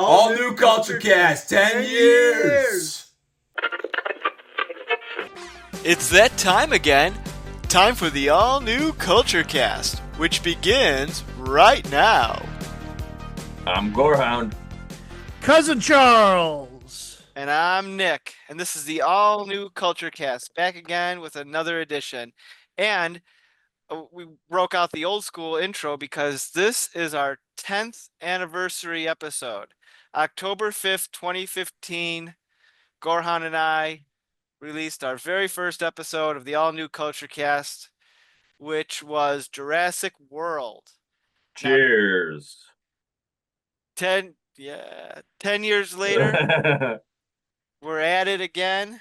All New Culture Cast, 10 years! It's that time again. Time for the all new Culture Cast, which begins right now. I'm Gorehound. Cousin Charles. And I'm Nick, and this is the all new Culture Cast, back again with another edition. And we broke out the old school intro because this is our 10th anniversary episode. October 5th, 2015, Gorehound and I released our very first episode of the all new Culture Cast, which was Jurassic World. Cheers. Now, 10 years later, we're at it again.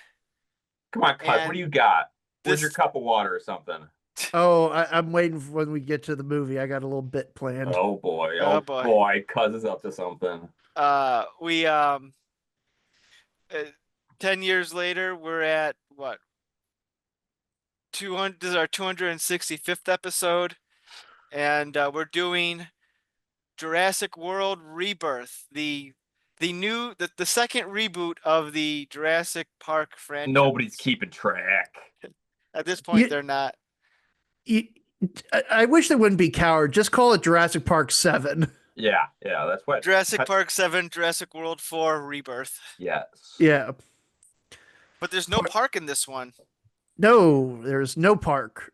Come on, Cut, what do you got? Where's your cup of water or something? Oh, I'm waiting for when we get to the movie. I got a little bit planned. Oh boy, Cuz is up to something. 10 years later, we're at what? 200. This is our 265th episode, and we're doing Jurassic World Rebirth, the second reboot of the Jurassic Park franchise. Nobody's keeping track. At this point, they're not. I wish they wouldn't be coward. Just call it Jurassic Park 7. Yeah, that's what. Jurassic Park 7, Jurassic World 4, Rebirth. Yes. Yeah. But there's no park in this one. No, there's no park.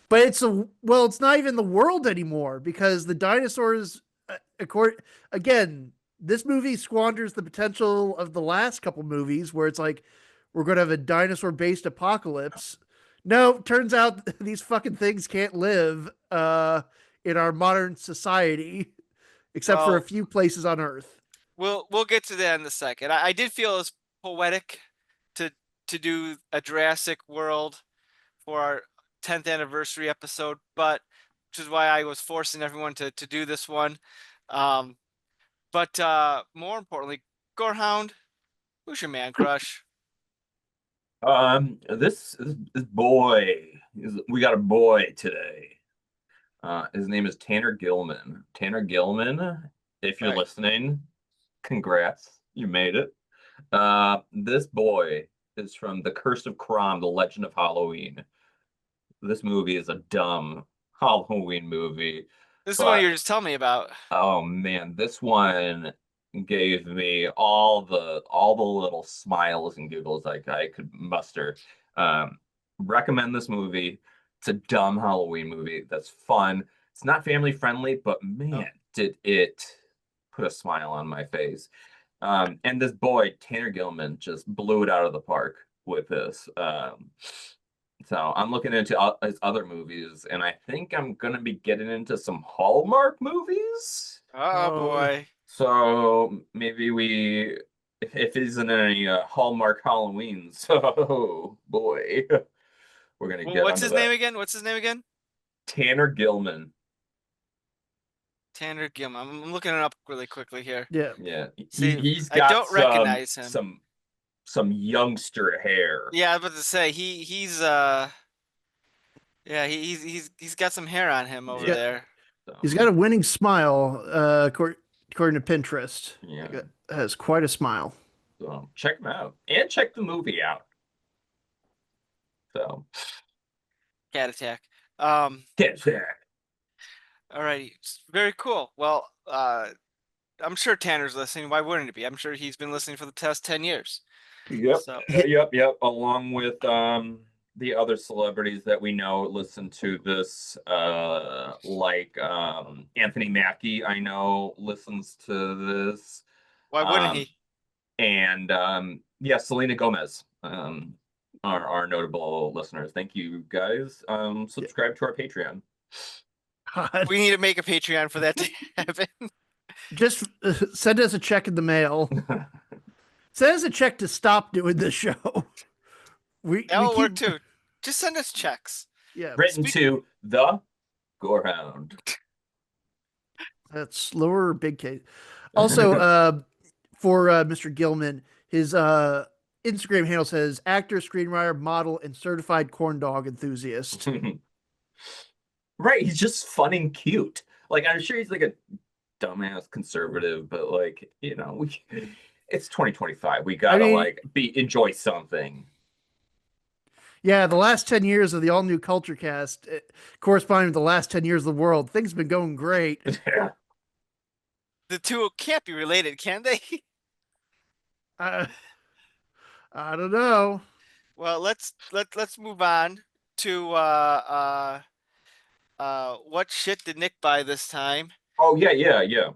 But it's not even the world anymore because the dinosaurs, again, this movie squanders the potential of the last couple movies where it's like, we're going to have a dinosaur-based apocalypse. No, turns out these fucking things can't live in our modern society, except for a few places on Earth. We'll get to that in a second. I did feel it was poetic to do a Jurassic World for our 10th anniversary episode, which is why I was forcing everyone to do this one. But more importantly, Gorehound, who's your man crush? This boy we got a boy today. His name is Tanner Gilman. Tanner Gilman, if you're listening, congrats, you made it. This boy is from The Curse of Crom, The Legend of Halloween. This movie is a dumb Halloween movie. This is the one you were just telling me about. Oh man, this one gave me all the little smiles and giggles I could muster. Recommend this movie. It's a dumb Halloween movie that's fun. It's not family friendly, but man, did it put a smile on my face. And this boy, Tanner Gilman, just blew it out of the park with this. So I'm looking into his other movies, and I think I'm going to be getting into some Hallmark movies. Oh, boy. So maybe if he's in any Hallmark Halloween, so boy, we're going to get What's his name again? Tanner Gilman. Tanner Gilman. I'm looking it up really quickly here. Yeah. He's got I don't recognize him. Some youngster hair. Yeah, I was about to say he's got some hair on him over there. So. He's got a winning smile, according to Pinterest. Yeah, it has quite a smile. So check him out and check the movie out. So, Cat Attack. Cat Attack. All right, very cool. Well, I'm sure Tanner's listening. Why wouldn't it be? I'm sure he's been listening for the past 10 years. Yep. So. Yep. Along with the other celebrities that we know listen to this, like Anthony Mackie, I know listens to this. Why wouldn't he? And Selena Gomez, our notable listeners. Thank you guys. Subscribe to our Patreon. God. We need to make a Patreon for that to happen. Just send us a check in the mail. Send us a check to stop doing this show. That'll work too. Just send us checks. Yeah. Written to the Gorehound. That's lower big case. Also, for Mr. Gilman, his Instagram handle says actor, screenwriter, model, and certified corn dog enthusiast. Right, he's just fun and cute. Like, I'm sure he's like a dumbass conservative, but like, it's 2025. We I gotta mean, like enjoy something. yeah, the last 10 years of the all new culture cast, corresponding to the last 10 years of the world, things have been going great. Yeah. The two can't be related, can they? Uh, I don't know. Well, let's move on to what shit did Nick buy this time? Oh yeah, yeah, yeah.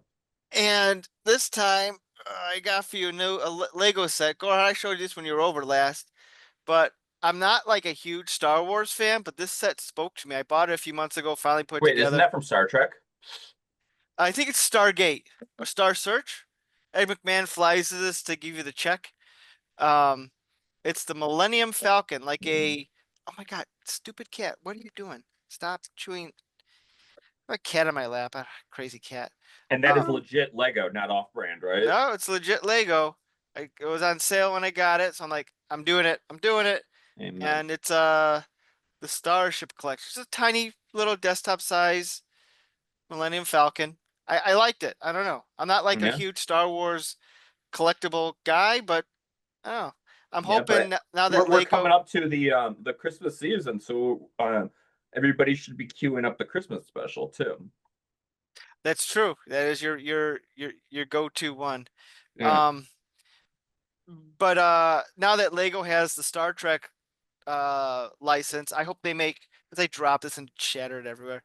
And this time I got for you a Lego set. Go ahead, I showed you this when you were over last, but I'm not like a huge Star Wars fan, but this set spoke to me. I bought it a few months ago, finally put it Wait, isn't together. that from Star Trek? I think it's Stargate or Star Search. Ed McMahon flies this to give you the check. Um, it's the Millennium Falcon, like a. Oh my God, stupid cat! What are you doing? Stop chewing. I have a cat on my lap. Crazy cat. And that is Um, legit Lego, not off-brand, right? No, it's legit Lego. It was on sale when I got it, so I'm like, I'm doing it. I'm doing it. Amen. And it's the Starship Collection. It's a tiny little desktop size Millennium Falcon. I liked it. I don't know. I'm not like a Yeah. huge Star Wars collectible guy, but I don't know. I'm Yeah, hoping but now that we're Lego. coming up to the Christmas season, so everybody should be queuing up the Christmas special too. That's true. That is your go-to one. Yeah. But now that Lego has the Star Trek license, I hope they make. If they drop this and shatter it everywhere.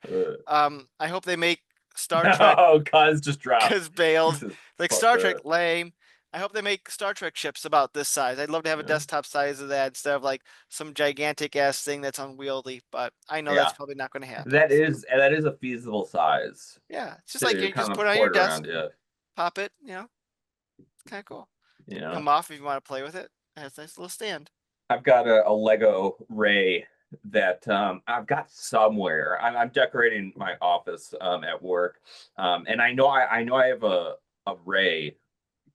I hope they make Star Trek Oh, cuz just dropped. because bailed. Jesus, Like fuck Star that. Trek, lame. I hope they make Star Trek ships about this size. I'd love to have a Yeah. desktop size of that instead of like some gigantic ass thing that's unwieldy. But I know Yeah. that's probably not going to happen. That is a feasible size Yeah, it's just to like you just kind put of it on your port around. desk, Yeah. pop it. It's kind of cool. Yeah. Come off if you want to play with it. It has a nice little stand. I've got a Lego Ray that I've got somewhere. I'm decorating my office at work, and I know I have a Ray,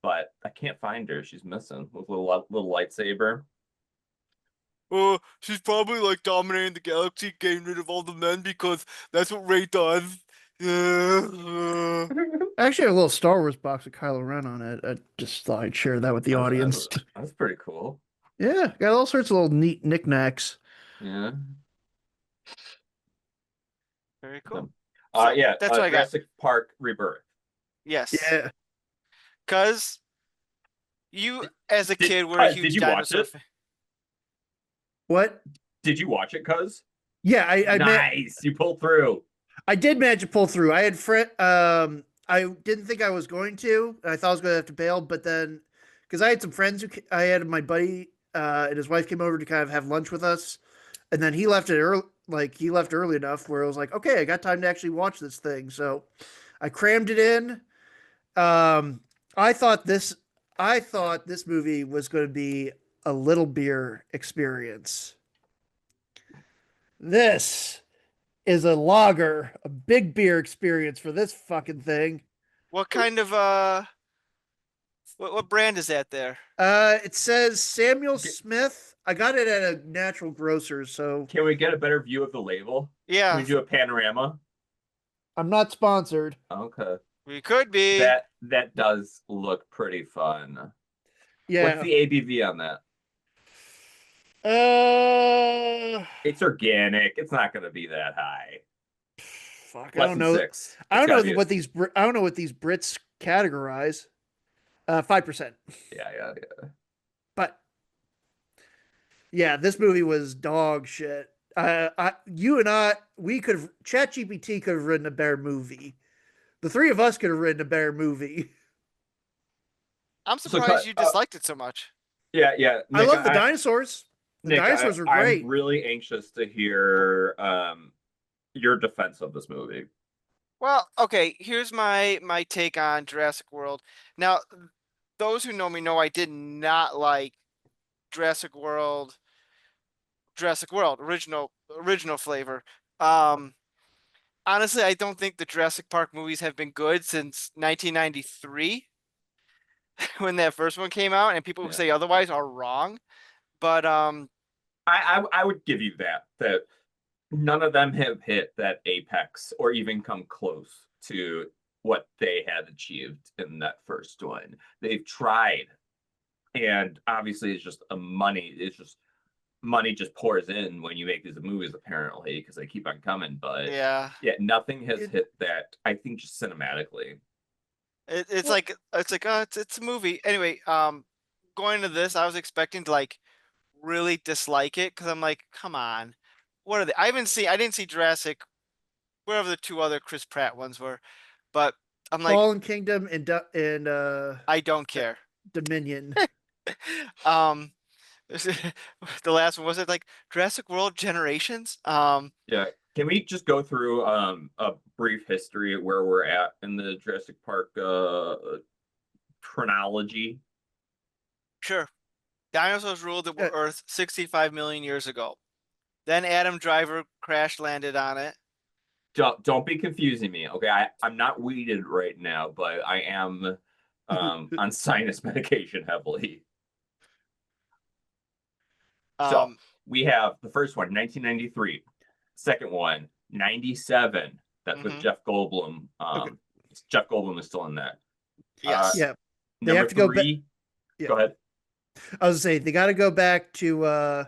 but I can't find her. She's missing with a little lightsaber. She's probably like dominating the galaxy, getting rid of all the men because that's what Rey does. Yeah. I actually have a little Star Wars box with Kylo Ren on it. I just thought I'd share that with the audience. That's pretty cool. Yeah, got all sorts of little neat knickknacks. Yeah. Very cool. Yeah. That's what I got. Jurassic Park Rebirth. Yes. Yeah. Because you, as a kid, were a Did huge you watch dinosaur it? fan. What? Did you watch it, cuz? Yeah, Nice. You pulled through. I did manage to pull through. I had I didn't think I was going to. I thought I was going to have to bail, but then because I had some friends I had my buddy and his wife came over to kind of have lunch with us, and then he left it early. Like he left early enough where I was like, okay, I got time to actually watch this thing. So I crammed it in. Um, I thought this movie was going to be a little beer experience. This is a lager, a big beer experience for this fucking thing. What kind of what brand is that there? It says Samuel Smith. I got it at a natural grocer, so Can we get a better view of the label? Yeah, Can we do a panorama? I'm not sponsored. Okay. we could be. That does look pretty fun. Yeah. What's the ABV on that? It's organic. It's not going to be that high. Fuck, Less I don't than know. 6. I don't It's gotta know be what these. I don't know what these Brits categorize. 5%. Yeah. But yeah, this movie was dog shit. You and I, we could have. ChatGPT could have written a better movie. The three of us could have written a better movie. I'm surprised you disliked it so much. Yeah. I Nick, love the dinosaurs. The Nick, dinosaurs were great. I'm really anxious to hear your defense of this movie. Well, okay, here's my take on Jurassic World. Now, those who know me know I did not like Jurassic World original flavor. Honestly, I don't think the Jurassic Park movies have been good since 1993 when that first one came out, and people who say otherwise are wrong. But I would give you that none of them have hit that apex or even come close to what they had achieved in that first one. They've tried, and obviously it's just money just pours in when you make these movies, apparently, because they keep on coming. But Yeah. yeah, nothing has It- hit that. I think just cinematically. It's Well- like it's a movie. Anyway, going to this, I was expecting to like really dislike it because I'm like, come on, what are they? I didn't see Jurassic, whatever the two other Chris Pratt ones were, but I'm like, Fallen Kingdom and I don't care. Dominion. um, the last one was it like Jurassic World Generations? Yeah. Can we just go through a brief history of where we're at in the Jurassic Park chronology? Sure. Dinosaurs ruled the Yeah. Earth 65 million years ago. Then Adam Driver crash landed on it. Don't be confusing me. Okay, I'm not weeded right now, but I am on sinus medication heavily. So Um, we have the first one, 1993. Second one, 97. That's with mhm. Jeff Goldblum. Okay. Jeff Goldblum is still in that. Yes. Yeah, they Number have to go back. three. Yeah. Go ahead. I was saying they got to go back to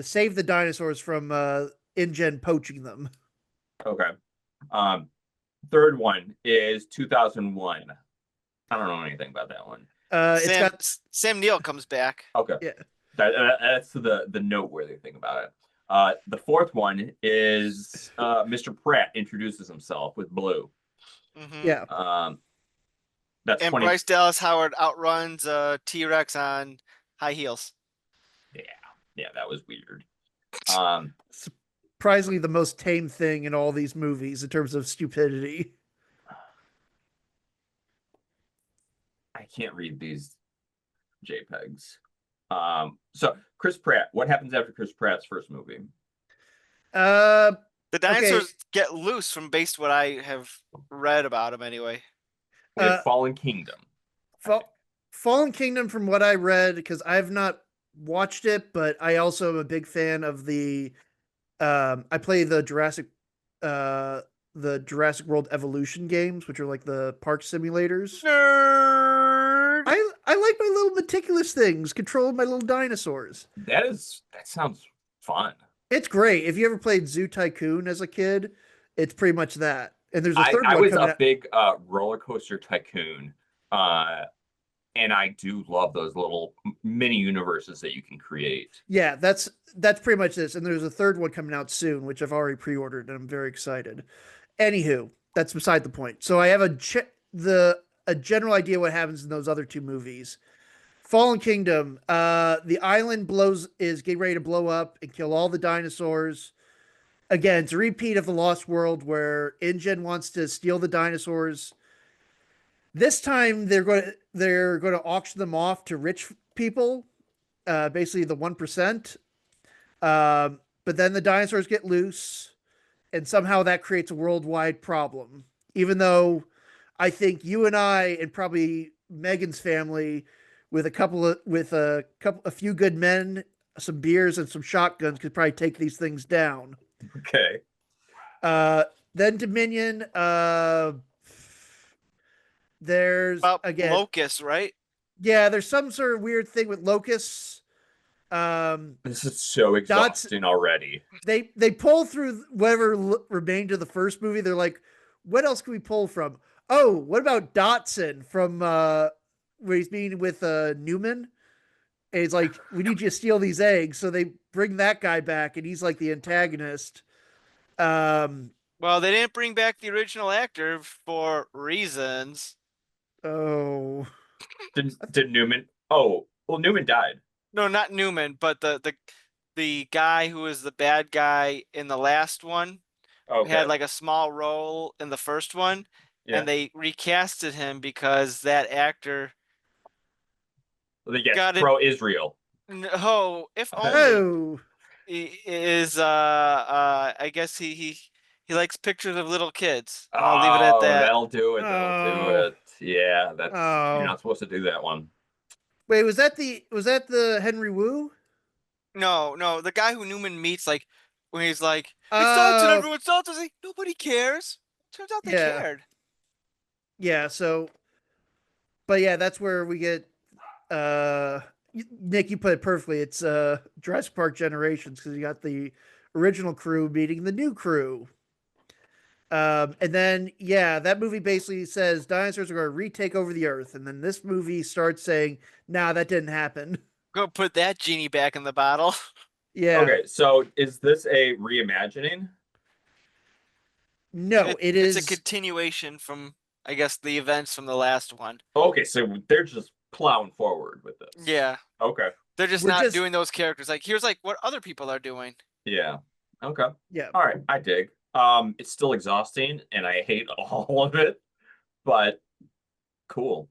save the dinosaurs from InGen poaching them. Okay. Um, third one is 2001. I don't know anything about that one. It's got Sam Neill comes back. Okay. Yeah. That's the noteworthy thing about it. The fourth one is Mr. Pratt introduces himself with Blue. Mhm. yeah. That's And 20. Bryce Dallas Howard outruns T-Rex on high heels. Yeah, that was weird. Um, Surprisingly, the most tame thing in all these movies in terms of stupidity. I can't read these JPEGs. So Chris Pratt, what happens after Chris Pratt's first movie? Uh, The dinosaurs get loose from based what I have read about them anyway. We have Uh, Fallen Kingdom. Fallen Kingdom, from what I read, because I've not watched it, but I also am a big fan of the. I play uh, the Jurassic World Evolution games, which are like the park simulators. Nerd. I like my little meticulous things, controlling my little dinosaurs. That sounds fun. It's great. If you ever played Zoo Tycoon as a kid, it's pretty much that. And there's a third I one was coming a out. big roller coaster tycoon. And I do love those little mini universes that you can create. Yeah, that's pretty much this. And there's a third one coming out soon, which I've already pre-ordered, and I'm very excited. Anywho, that's beside the point. So I have a general idea what happens in those other two movies. Fallen Kingdom, the island is getting ready to blow up and kill all the dinosaurs. Again, it's a repeat of the Lost World where InGen wants to steal the dinosaurs. This time they're going to auction them off to rich people, basically the 1%. But then the dinosaurs get loose, and somehow that creates a worldwide problem. Even though I think you and I and probably Megan's family, with a few good men, some beers, and some shotguns, could probably take these things down. Okay. Then Dominion. There's About again, locusts, right? yeah. There's some sort of weird thing with locusts. This is so exhausting already. They pull through whatever remained of the first movie. They're like, what else can we pull from? Oh, what about Dotson from where he's meeting with Newman? And he's like, we need you to steal these eggs. So they bring that guy back, and he's like the antagonist. Well, they didn't bring back the original actor for reasons. Oh, Did Newman? Oh, well, Newman died. No, not Newman, but the guy who was the bad guy in the last one Okay. had like a small role in the first one, Yeah. and they recasted him because that actor Yes, got it. pro-Israel. No, if only oh, he is I guess he likes pictures of little kids. And I'll leave it at Oh, that. that'll do it. That'll do Oh. it. Yeah, that's Oh. you're not supposed to do that one. wait, was that the Henry Wu? No, the guy who Newman meets, like when he's like, it's Dodson, everyone, it's Dodson. Like, nobody cares. Turns out they Yeah. cared. Yeah, so but yeah, that's where we get Nick, you put it perfectly. It's Jurassic Park Generations because you got the original crew meeting the new crew. And then yeah, that movie basically says dinosaurs are going to retake over the earth, and then this movie starts saying, "Nah, that didn't happen." Go put that genie back in the bottle. Yeah, Okay, so is this a reimagining? no, it It's a is. continuation from, I guess, the events from the last one. Okay, so they're just plowing forward with this. Yeah, Okay. they're just We're not just doing those characters. Like, here's like what other people are doing. Yeah. Okay. yeah. All right, I dig. It's still exhausting and I hate all of it, but cool.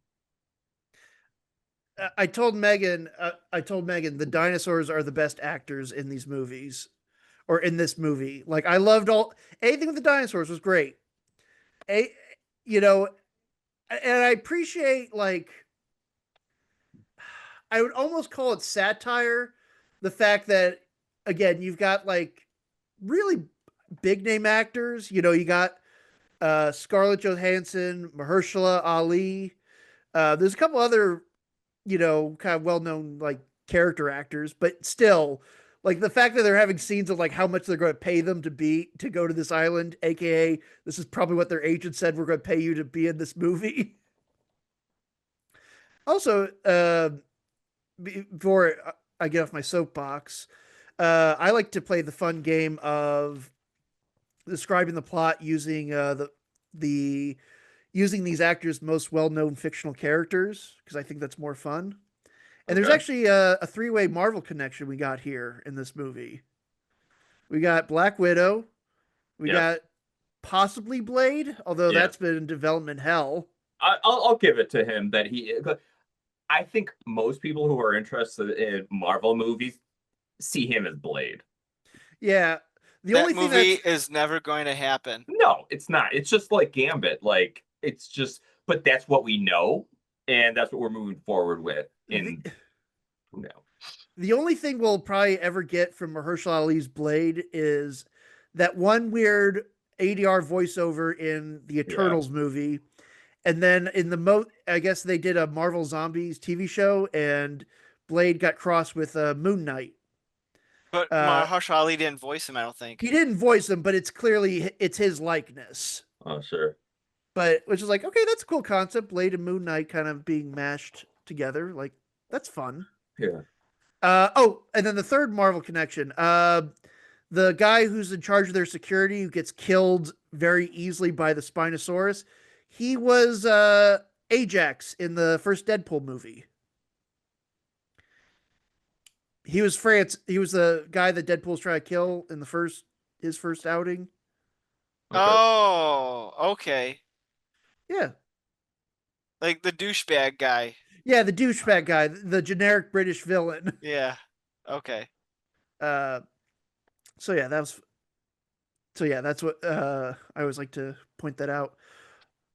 I told Megan the dinosaurs are the best actors in these movies or in this movie. Like I loved all anything with the dinosaurs was great. A, you know, and I appreciate like I would almost call it satire, the fact that again you've got like really big name actors. You know, you got Scarlett Johansson, Mahershala Ali. There's a couple other kind of well known like character actors, but still, like the fact that they're having scenes of like how much they're going to pay them to go to this island, aka this is probably what their agent said we're going to pay you to be in this movie. Also, before I get off my soapbox, I like to play the fun game of describing the plot using the using these actors' most well-known fictional characters because I think that's more fun. And there's Okay. actually a three-way Marvel connection we got here in this movie. We got Black Widow, we Yep. got possibly Blade, although Yeah. that's been in development hell. I'll give it to him that I think most people who are interested in Marvel movies see him as Blade. Yeah, the That only thing movie that's is never going to happen. No, it's not. It's just like Gambit. Like it's just, but that's what we know, and that's what we're moving forward with. the, In no, the only thing we'll probably ever get from Mahershala Ali's Blade is that one weird ADR voiceover in the yeah, Eternals movie. And then in I guess they did a Marvel Zombies TV show, and Blade got crossed with Moon Knight. But Uh, Mahershala Ali didn't voice him, I don't think. he didn't voice him, but it's clearly it's his likeness. oh sure, But which is like, okay, that's a cool concept. Blade and Moon Knight kind of being mashed together, like that's fun. yeah, Oh, and then the third Marvel connection. The guy who's in charge of their security who gets killed very easily by the Spinosaurus. He was Ajax in the first Deadpool movie. He was France. He was the guy that Deadpool's trying to kill in his first outing. okay, Oh, okay. Yeah, Like the douchebag guy. yeah, the douchebag guy, the generic British villain. Yeah. Okay. Uh, so yeah, that's what I always like to point that out.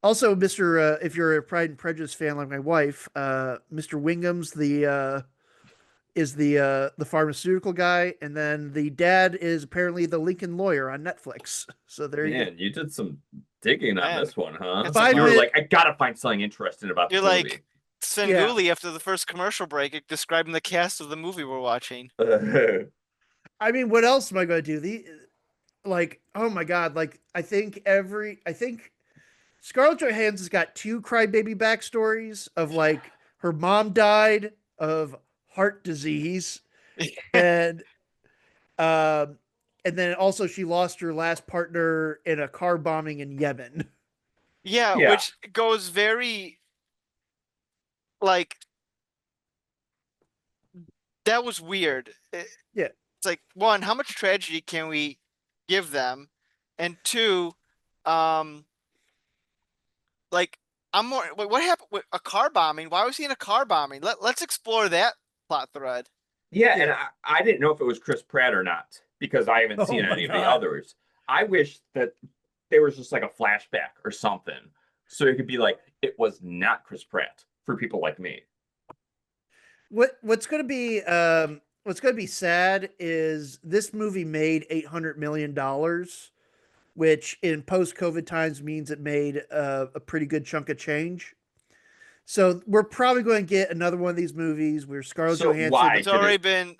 Also, Mister, if you're a Pride and Prejudice fan like my wife, Mister Wingham's the pharmaceutical guy, and then the dad is apparently the Lincoln lawyer on Netflix. So there you go. man, you did some digging on Man, this one, huh? it's Five You were minute- like, I gotta find something interesting about You're this like Svengoolie after the first commercial break describing the cast of the movie we're watching. movie. I mean, what else am I going to do? Oh my god, like I think Scarlett Johansson's got two crybaby backstories of like her mom died of heart disease, and um, and then also she lost her last partner in a car bombing in Yemen. Yeah, Yeah. which goes very like that was weird. Yeah. It's like one, how much tragedy can we give them? And two, um, like I'm more wait, what happened with a car bombing? Why was he in a car bombing? Let's explore that plot thread. Yeah, Yeah. and I didn't know if it was Chris Pratt or not because I haven't Oh seen my any of the God. others. I wish that there was just like a flashback or something, so it could be like it was not Chris Pratt for people like me. What's gonna be sad is this movie made $800 million, which in post-COVID times means it made a pretty good chunk of change. So we're probably going to get another one of these movies where Scarlett So Johansson. why? It's already been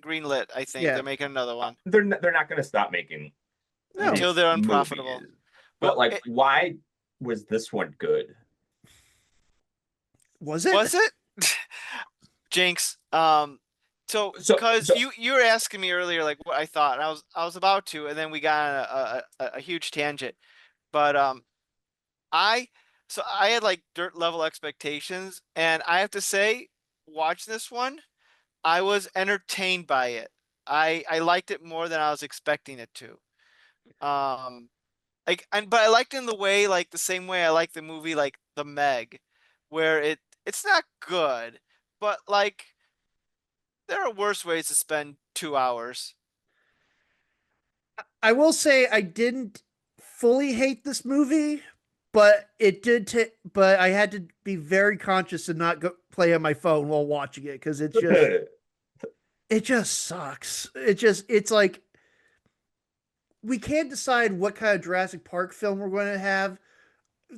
greenlit. I think Yeah. they're making another one They're not going to stop making No. until these they're unprofitable. movies. But Well, why was this one good? Was it? Was it? Jinx. So So- because so- you were asking me earlier like what I thought, and I was about to, and then we got on a huge tangent. But I so I had like dirt level expectations, and I have to say, watch this one, I was entertained by it. I liked it more than I was expecting it to. Um, but I liked it in the way, like the same way I like the movie like The Meg, where it's not good, but like there are worse ways to spend 2 hours. I will say I didn't fully hate this movie, but it did take. But I had to be very conscious to not go play on my phone while watching it because it just sucks. It's like we can't decide what kind of Jurassic Park film we're going to have.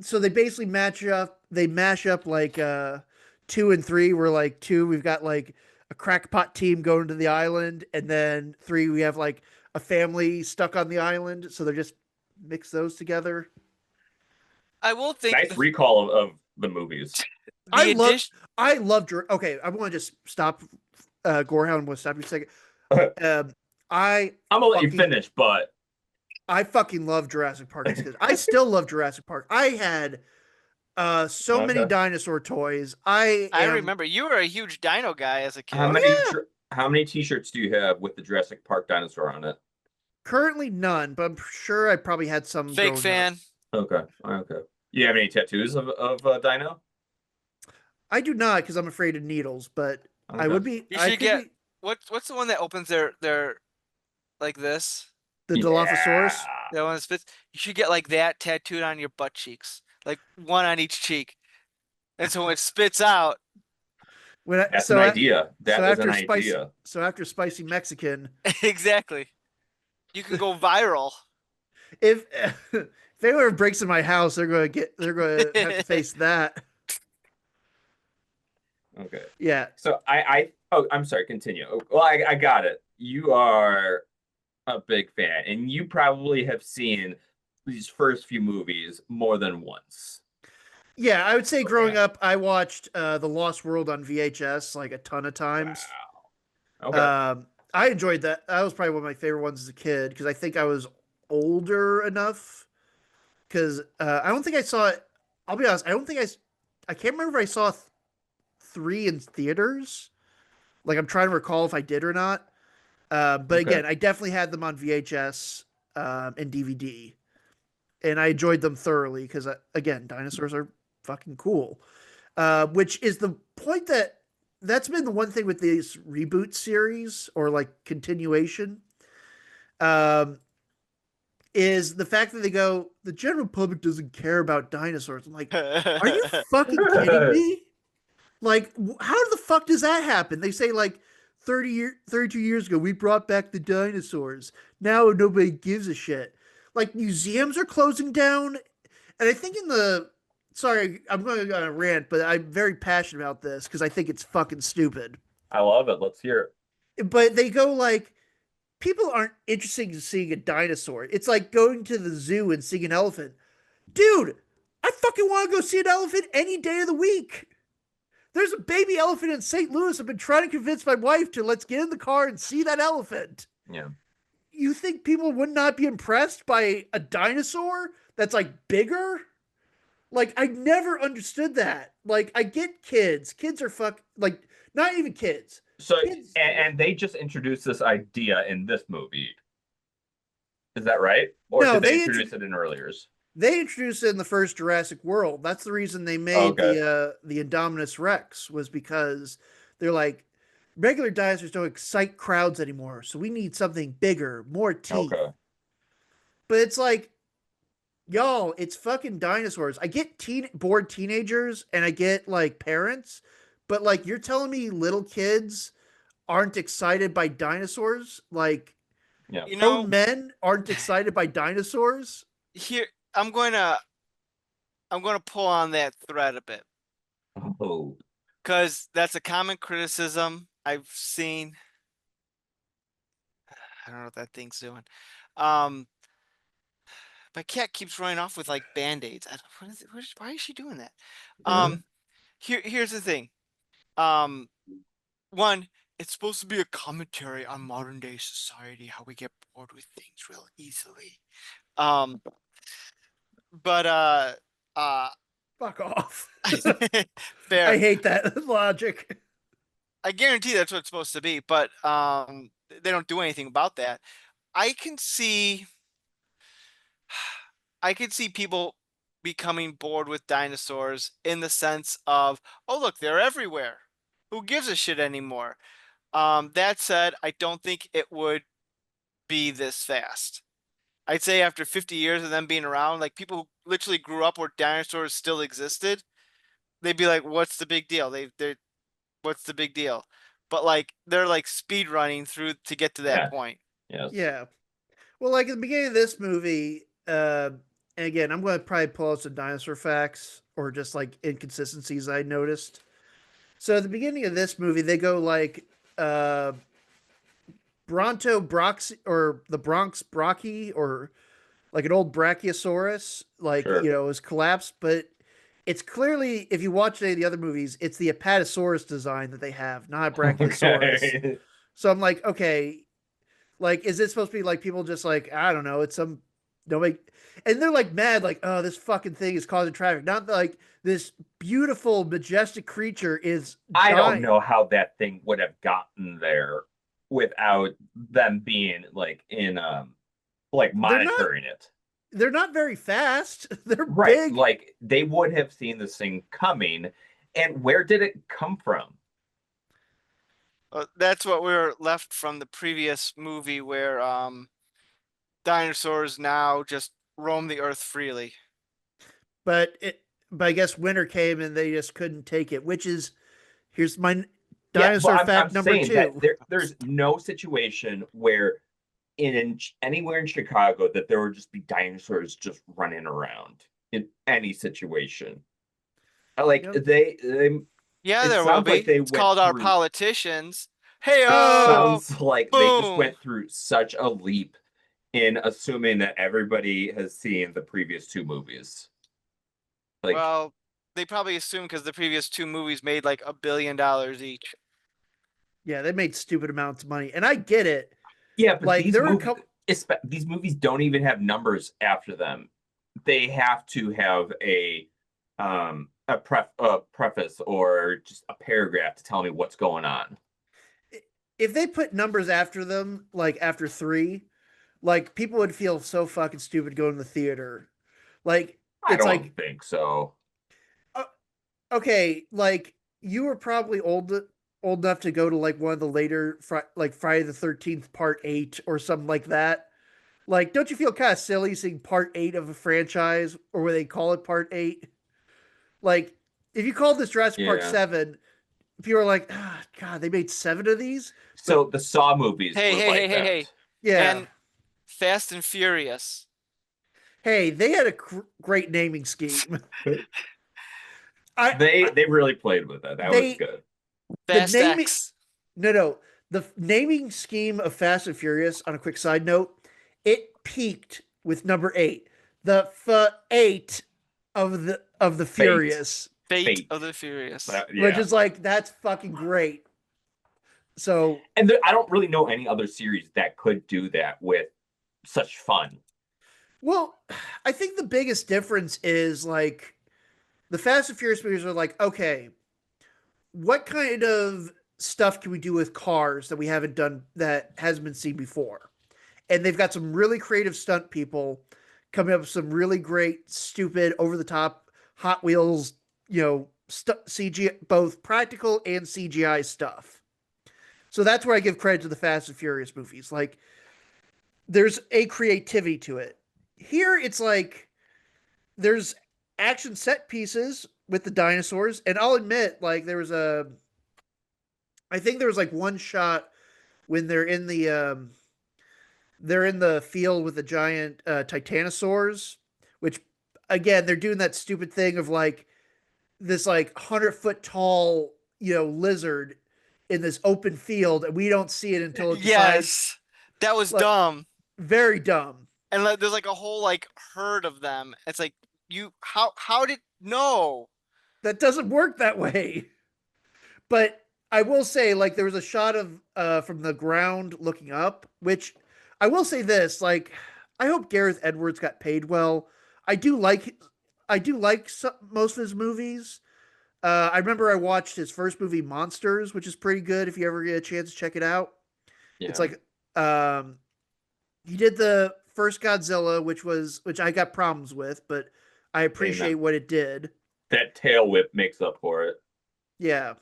So they basically mash up like 2 and 3. We're like 2, we've got like a crackpot team going to the island, and then 3, we have like a family stuck on the island. So they're just mix those together. I will think nice recall of the movies. the addition. I love. Okay, I want to just stop. Gorehound, will stop you a second. I'm gonna let you finish, but I fucking love Jurassic Park. I still love Jurassic Park. I had so many dinosaur toys. I remember you were a huge dino guy as a kid. How many T-shirts do you have with the Jurassic Park dinosaur on it? Currently none, but I'm sure I probably had some. Fake fan. Okay. You have any tattoos of Dino? I do not, because I'm afraid of needles. But Okay. I would be. You should get what's the one that opens their like this? The Dilophosaurus. That one that spits. You should get like that tattooed on your butt cheeks, like one on each cheek, and so when it spits out. That's an idea. That is an idea. So after Spicy Mexican, exactly, you can go viral. If anyone ever breaks in my house, they're going to have to face that. Okay. Yeah. So I'm sorry. Continue. Well, I got it. You are a big fan, and you probably have seen these first few movies more than once. Yeah, I would say growing up, I watched The Lost World on VHS like a ton of times. Wow. Okay. I enjoyed that. That was probably one of my favorite ones as a kid because I think I was older enough. Because I don't think I saw it. I'll be honest. I can't remember if I saw 3 in theaters. Like I'm trying to recall if I did or not. But again, I definitely had them on VHS and DVD, and I enjoyed them thoroughly because again, dinosaurs are fucking cool. Which is the point that's been the one thing with these reboot series or like continuation. Is the fact that they go, the general public doesn't care about dinosaurs. I'm like, are you fucking kidding me? Like, how the fuck does that happen? They say like 32 years ago, we brought back the dinosaurs. Now nobody gives a shit. Like museums are closing down. And I think sorry, I'm going to go on a rant, but I'm very passionate about this because I think it's fucking stupid. I love it. Let's hear it. But they go like, people aren't interested in seeing a dinosaur. It's like going to the zoo and seeing an elephant. Dude, I fucking want to go see an elephant any day of the week. There's a baby elephant in St. Louis. I've been trying to convince my wife to let's get in the car and see that elephant. Yeah. You think people would not be impressed by a dinosaur that's like bigger? Like, I never understood that. Like, I get kids. Kids are like, not even kids. So, and they just introduced this idea in this movie. Is that right? Or No, did they introduce it in earliers? They introduced it in the first Jurassic World. That's the reason they made the Indominus Rex, was because they're like, regular dinosaurs don't excite crowds anymore, so we need something bigger, more teeth. Okay. But it's like, y'all, it's fucking dinosaurs. I get bored teenagers and I get like parents, but like you're telling me little kids aren't excited by dinosaurs? Like, Yeah. You Grown know, men aren't excited by dinosaurs. here I'm going to pull on that thread a bit Oh, because that's a common criticism I've seen. I don't know what that thing's doing. Um, my cat keeps running off with like band-aids. Why is she doing that? Um, here's the thing. Um, one, it's supposed to be a commentary on modern day society, how we get bored with things real easily. Um, but uh, Fuck off. fair. I hate that logic. I guarantee that's what it's supposed to be, but they don't do anything about that. I can see I could see people becoming bored with dinosaurs in the sense of, oh look, they're everywhere. Who gives a shit anymore? That said, I don't think it would be this fast. I'd say after 50 years of them being around, like people who literally grew up where dinosaurs still existed, they'd be like, "What's the big deal?" They're what's the big deal? But like they're like speed running through to get to that yeah. point. Yes. Yeah. Well, like at the beginning of this movie, and again, I'm going to probably pull out some dinosaur facts or just like inconsistencies I noticed. So at the beginning of this movie, they go like uh, Bronto Brox or the Bronx Brachii or like an old Brachiosaurus, like Sure. is collapsed, but it's clearly if you watch any of the other movies, it's the Apatosaurus design that they have, not a Brachiosaurus. Okay. So I'm like, okay, like, is it supposed to be like people just like I don't know? It's some nobody, and they're like mad, like oh this fucking thing is causing traffic. Not like this beautiful majestic creature is I don't dying. know how that thing would have gotten there without them being like They're not. monitoring it. They're not very fast. They're Right. big. Like they would have seen this thing coming. And where did it come from? That's what we were left from the previous movie where dinosaurs now just roam the earth freely. But I guess winter came and they just couldn't take it. Which is here's my Yeah, but dinosaur I'm fact number saying that two. there's no situation where anywhere in Chicago that there would just be dinosaurs just running around in any situation. Like Yep. they Yeah, it there will sounds like be. they It's went called our through politicians. Hey oh, sounds like they just boom. went through such a leap in assuming that everybody has seen the previous two movies. Like, Well, they probably assume because the previous two movies made like $1 billion each. Yeah, they made stupid amounts of money, and I get it. yeah, but Like there were a couple. these movies don't even have numbers after them. They have to have a preface or just a paragraph to tell me what's going on. If they put numbers after them, like after three, like people would feel so fucking stupid going to the theater. Like I it's don't like think so. uh, okay, like you were probably old enough to go to like one of the later like Friday the 13th part 8 or something like that. Like don't you feel kind of silly seeing part 8 of a franchise or where they call it part 8? Like if you called this Jurassic Park Yeah. 7, people are like, ah, god, they made 7 of these? So the Saw movies Hey, were hey, hey, like hey, that. hey. Yeah. And Fast and Furious. Hey, they had a great naming scheme. I They really played with it. That was they good. the Fast naming X. no the naming scheme of Fast and Furious. On a quick side note, it peaked with number 8, the eight of the Fate. Furious, Fate Fate. of the Furious. which Yeah. is like that's fucking great. So And I don't really know any other series that could do that with such fun. well, I think the biggest difference is like the Fast and Furious movies are like okay, what kind of stuff can we do with cars that we haven't done that hasn't been seen before? And they've got some really creative stunt people coming up with some really great, stupid, over the top Hot Wheels, CG, both practical and CGI stuff. So that's where I give credit to the Fast and Furious movies. Like, there's a creativity to it. Here, it's like there's action set pieces with the dinosaurs, and I'll admit, like, I think there was like one shot when they're in they're in the field with the giant titanosaurs, which again they're doing that stupid thing of like this like 100-foot tall lizard in this open field, and we don't see it until it decides. Yes, that was Like, dumb. very dumb. And like, there's like a whole like herd of them. It's like how did no? That doesn't work that way. But I will say, like, there was a shot of from the ground looking up, which I will say this, like, I hope Gareth Edwards got paid well. I do like most of his movies. I remember I watched his first movie, Monsters, which is pretty good. If you ever get a chance to check it out, it's like he did the first Godzilla, which I got problems with, but I appreciate what it did. That tail whip makes up for it. Yeah.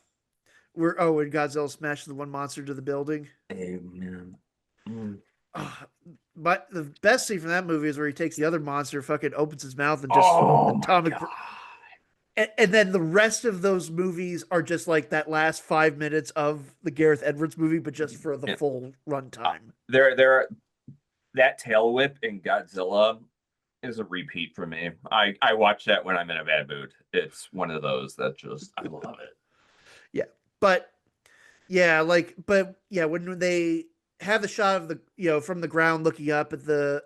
When Godzilla smashed the one monster to the building. Amen. But the best scene from that movie is where he takes the other monster, fucking opens his mouth, and just atomic. And then the rest of those movies are just like that last 5 minutes of the Gareth Edwards movie, but just for the full runtime. That tail whip in Godzilla is a repeat for me. I watch that when I'm in a bad mood. It's one of those that just I love it. Yeah, but when they have the shot of the from the ground looking up at the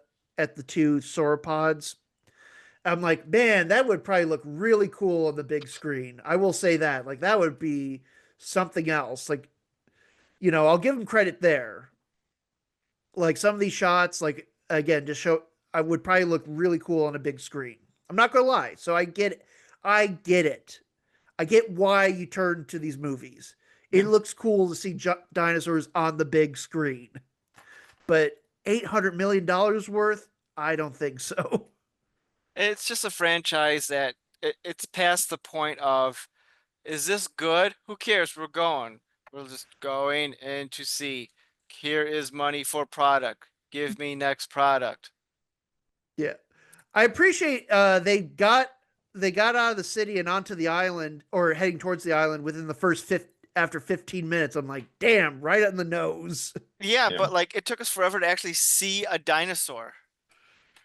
two sauropods, I'm like, man, that would probably look really cool on the big screen. I will say that, like, that would be something else. Like, I'll give them credit there. Like some of these shots, like again, just show I would probably look really cool on a big screen. I'm not gonna lie. So I get it. I get why you turn to these movies. It looks cool to see dinosaurs on the big screen, but $800 million worth, I don't think so. It's just a franchise that it's past the point of, is this good? Who cares? We're going. We're just going in to see. Here is money for product. Give me next product. Yeah, I appreciate they got out of the city and onto the island, or heading towards the island within the first after 15 minutes. I'm like, damn, right on the nose. Yeah, but like it took us forever to actually see a dinosaur.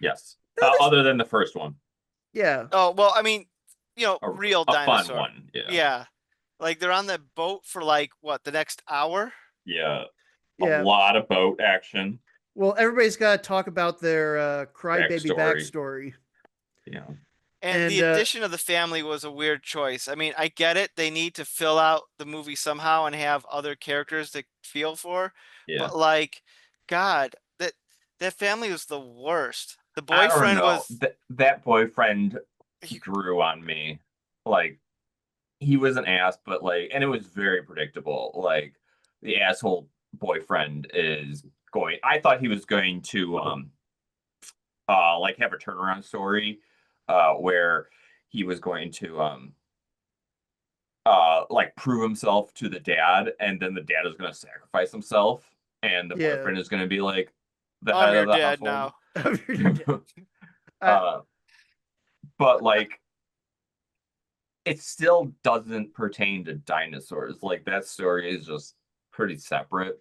Yes. Other than the first one. Yeah. Oh, well, I mean, real a dinosaur. fun one. Yeah. Yeah. Like they're on the boat for like what, the next hour? Yeah. A lot of boat action. Well, everybody's got to talk about their crybaby backstory. Yeah. And the addition of the family was a weird choice. I mean, I get it. They need to fill out the movie somehow and have other characters to feel for. Yeah. But like, God, that family was the worst. The boyfriend was that boyfriend grew on me. Like, he was an ass, but like, and it was very predictable. Like, the asshole boyfriend is going. I thought he was going to like have a turnaround story where he was going to like prove himself to the dad, and then the dad is going to sacrifice himself, and the boyfriend is going to be like the head of the household. Now. But like, it still doesn't pertain to dinosaurs. Like, that story is just pretty separate.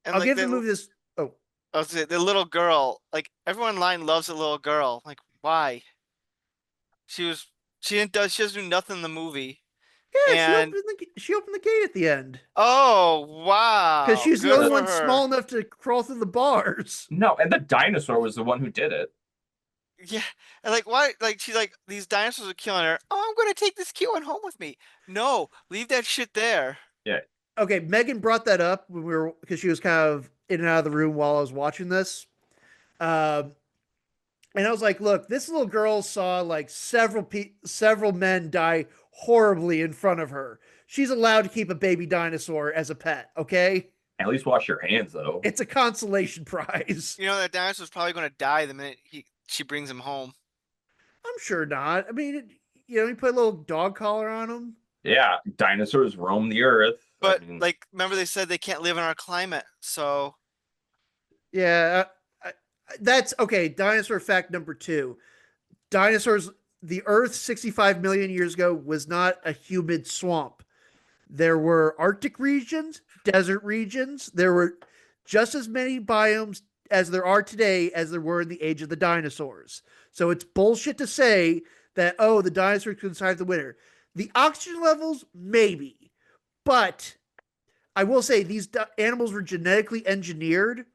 I'll give the movie this. Oh, I was saying, the little girl, like everyone in line loves a little girl. Like, why? She doesn't do nothing in the movie. Yeah, she opened the gate at the end. Oh, wow. Because she's the only one small enough to crawl through the bars. No, and the dinosaur was the one who did it. Yeah, and like, why? Like, she's like, these dinosaurs are killing her. Oh, I'm gonna take this cute one home with me. No, leave that shit there. Yeah. Okay, Megan brought that up when because she was kind of in and out of the room while I was watching this. And I was like, look, this little girl saw like several men die horribly in front of her. She's allowed to keep a baby dinosaur as a pet, okay? At least wash your hands, though. It's a consolation prize. That dinosaur's probably going to die the minute she brings him home. I'm sure not. I mean, you put a little dog collar on him. Yeah, dinosaurs roam the earth. But like, remember they said they can't live in our climate, so. Yeah, that's okay. Dinosaur fact number 2: dinosaurs. The Earth 65 million years ago was not a humid swamp. There were Arctic regions, desert regions. There were just as many biomes as there are today as there were in the age of the dinosaurs. So it's bullshit to say that, oh, the dinosaurs could survive the winter. The oxygen levels, maybe. But I will say these animals were genetically engineered.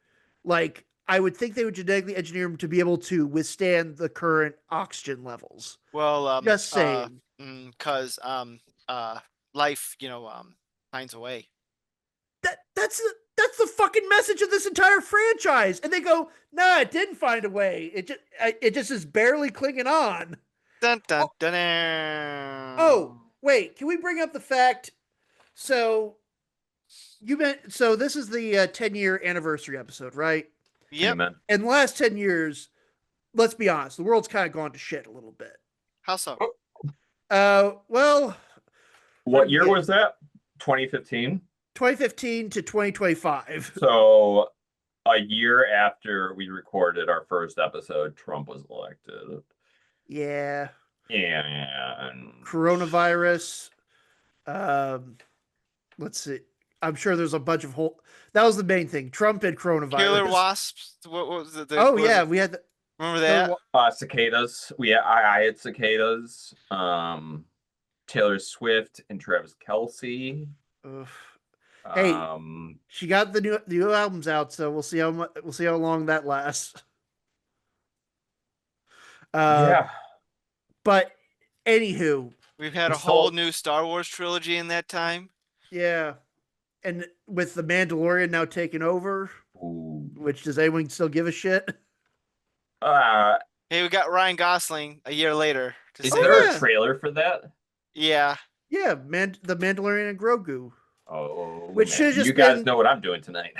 Like, I would think they would genetically engineer them to be able to withstand the current oxygen levels. Well, Just saying. because life, finds a way. That's the fucking message of this entire franchise. And they go, nah, it didn't find a way. It just is barely clinging on. Dun dun dun. Dun. Oh, wait, can we bring up the fact? So this is the 10-year anniversary episode, right? Yep. Amen. In the last 10 years, let's be honest, the world's kind of gone to shit a little bit. How so? Well, What year was that? 2015. 2015 to 2025. So a year after we recorded our first episode, Trump was elected. Yeah. And Coronavirus. Let's see. I'm sure there's a bunch of that was the main thing. Trump and coronavirus. Killer wasps. What was it? Oh yeah, we had. Remember that? Cicadas. I had cicadas. Taylor Swift and Travis Kelce. Hey, she got the new albums out, so we'll see how long that lasts. Yeah. But anywho, we've had a whole new Star Wars trilogy in that time. Yeah, and with the Mandalorian now taking over, which does anyone still give a shit? Hey, we got Ryan Gosling a year later. Is there a trailer for that? Yeah. Yeah, the Mandalorian and Grogu. Oh, which should just you guys know what I'm doing tonight.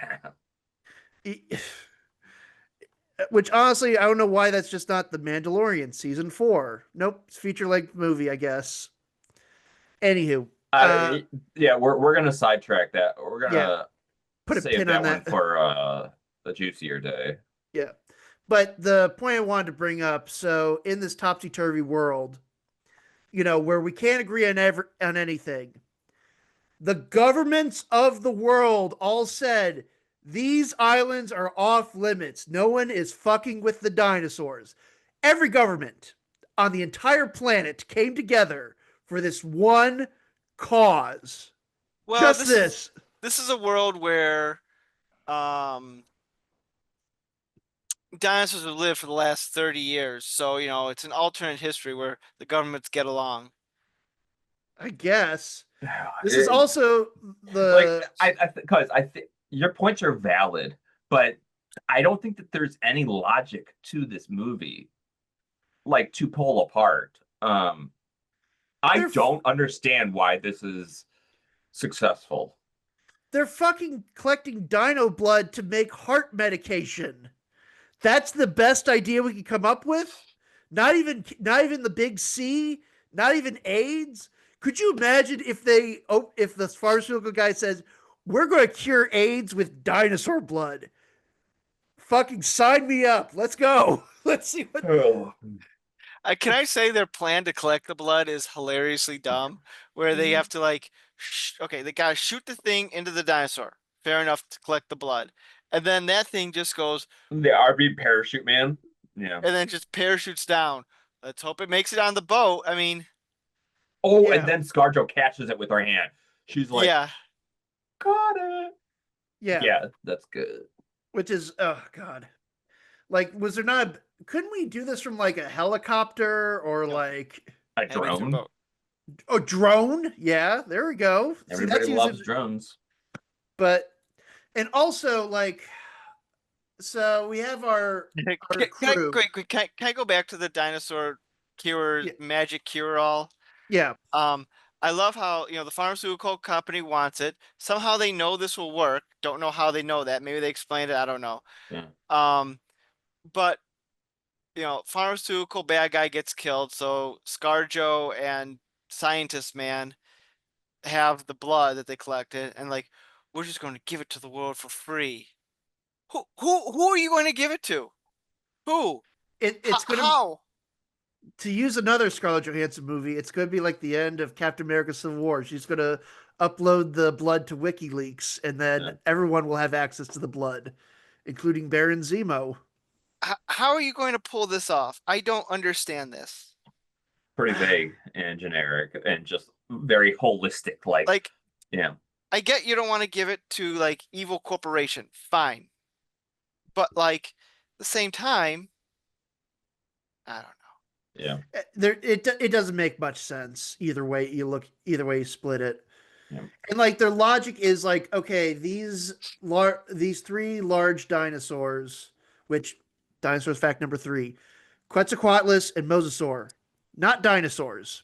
Which honestly, I don't know why that's just not the Mandalorian season 4. Nope, it's feature-length movie, I guess. Anywho, yeah, we're gonna sidetrack that. We're gonna put a save pin that on that one for a juicier day. Yeah, but the point I wanted to bring up, so in this topsy-turvy world, where we can't agree on anything, the governments of the world all said these islands are off limits. No one is fucking with the dinosaurs. Every government on the entire planet came together for this one cause. Well, just this is a world where dinosaurs have lived for the last 30 years. So, it's an alternate history where the governments get along. I guess. This is also the because I think your points are valid, but I don't think that there's any logic to this movie, like to pull apart. I don't understand why this is successful. They're fucking collecting dino blood to make heart medication. That's the best idea we can come up with. Not even the big C, not even AIDS. Could you imagine if the pharmaceutical guy says, we're going to cure AIDS with dinosaur blood? Fucking sign me up. Let's go. Let's see what. Can I say their plan to collect the blood is hilariously dumb? Where they have to they gotta shoot the thing into the dinosaur. Fair enough to collect the blood, and then that thing just goes. The RV parachute man. Yeah. And then just parachutes down. Let's hope it makes it on the boat. I mean. Oh, yeah. And then ScarJo catches it with her hand. She's like, yeah, got it. Yeah, that's good. Which is, oh god, like, was there not? Couldn't we do this from like a helicopter or like a drone? A drone? Yeah, there we go. Everybody loves drones. But, and also so we have our crew. Can I go back to the dinosaur magic cure all? Yeah. I love how, the pharmaceutical company wants it. Somehow they know this will work. Don't know how they know that. Maybe they explained it. I don't know. Yeah. But, pharmaceutical bad guy gets killed. So ScarJo and Scientist Man have the blood that they collected. And we're just going to give it to the world for free. Who are you going to give it to? Who? It's going to. How? To use another Scarlett Johansson movie, it's going to be like the end of Captain America: Civil War. She's going to upload the blood to WikiLeaks, and then Yeah. everyone will have access to the blood, including Baron Zemo. How are you going to pull this off? I don't understand this. Pretty vague and generic and just very holistic. Like, yeah. I get you don't want to give it to like evil corporation. Fine. But like at the same time, I don't know. Yeah. It doesn't make much sense either way you split it. Yeah. And like their logic is like, okay, these three large dinosaurs, which dinosaurs fact number 3, Quetzalcoatlus and Mosasaur, not dinosaurs,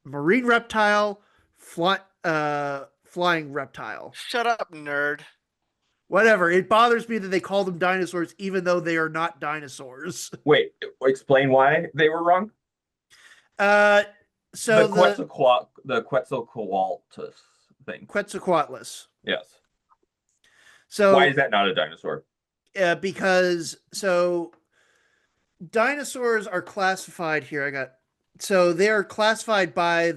marine reptile, flying reptile. Shut up, nerd. Whatever. It bothers me that they call them dinosaurs even though they are not dinosaurs. Wait, explain why they were wrong. So The Quetzalcoatlus thing. Quetzalcoatlus. Yes. So Why is that not a dinosaur? because dinosaurs are classified here. So they are classified by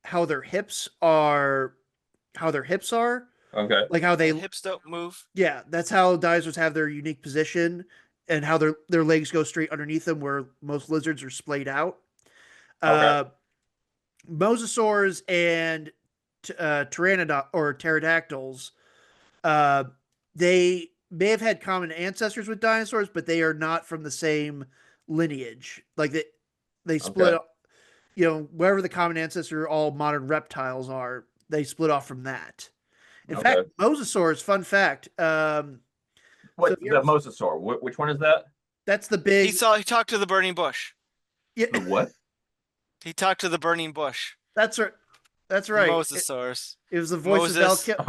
how their hips are, Okay. like how they hips don't move. Yeah, that's how dinosaurs have their unique position and how their legs go straight underneath them, where most lizards are splayed out. Okay. Mosasaurs and pterodactyls, they may have had common ancestors with dinosaurs, but they are not from the same lineage. Like they split, wherever the common ancestor all modern reptiles are, they split off from that. In fact, mosasaurs, fun fact. What the mosasaur? Which one is that? That's the big. He talked to the burning bush. Yeah, The what? He talked to the burning bush. That's right. That's right. Mosasaurs. It was the voice of Val Kilmer.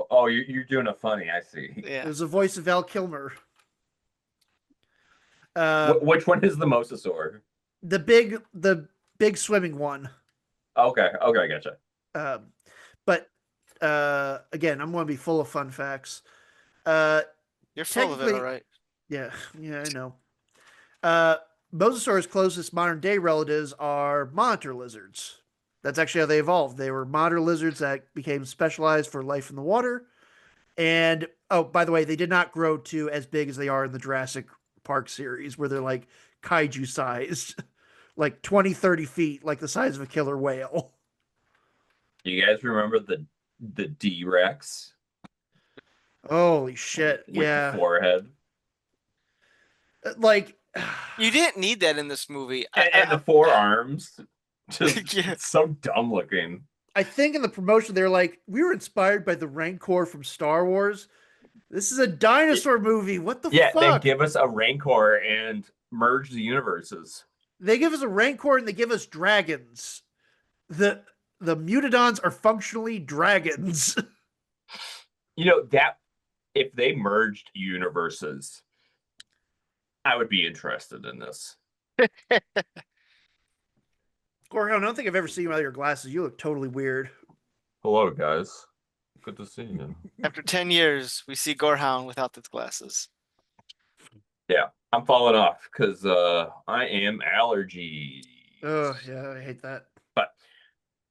Oh, you're doing a funny. I see. Yeah. It was the voice of Val Kilmer. Which one is the mosasaur? The big swimming one. Okay, gotcha. But again, I'm going to be full of fun facts. You're full of it, all right. Yeah, I know. Mosasaur's closest modern day relatives are monitor lizards. That's actually how they evolved. They were monitor lizards that became specialized for life in the water. And oh, by the way, they did not grow to as big as they are in the Jurassic Park series, where they're like kaiju sized, like 20, 30 feet, like the size of a killer whale. You guys remember the D-Rex? Holy shit. With the forehead. Like, you didn't need that in this movie. And the forearms. Just so dumb looking. I think in the promotion, they're like, we were inspired by the Rancor from Star Wars. This is a dinosaur movie. What the fuck? Yeah, they give us a Rancor and merge the universes. They give us a Rancor and they give us dragons. The Mutadons are functionally dragons. That if they merged universes, I would be interested in this. Gorgon, I don't think I've ever seen you without your glasses. You look totally weird. Hello, guys. Good to see you. After 10 years, we see Gorehound without his glasses. Yeah, I'm falling off because I am allergy. Oh, yeah, I hate that. But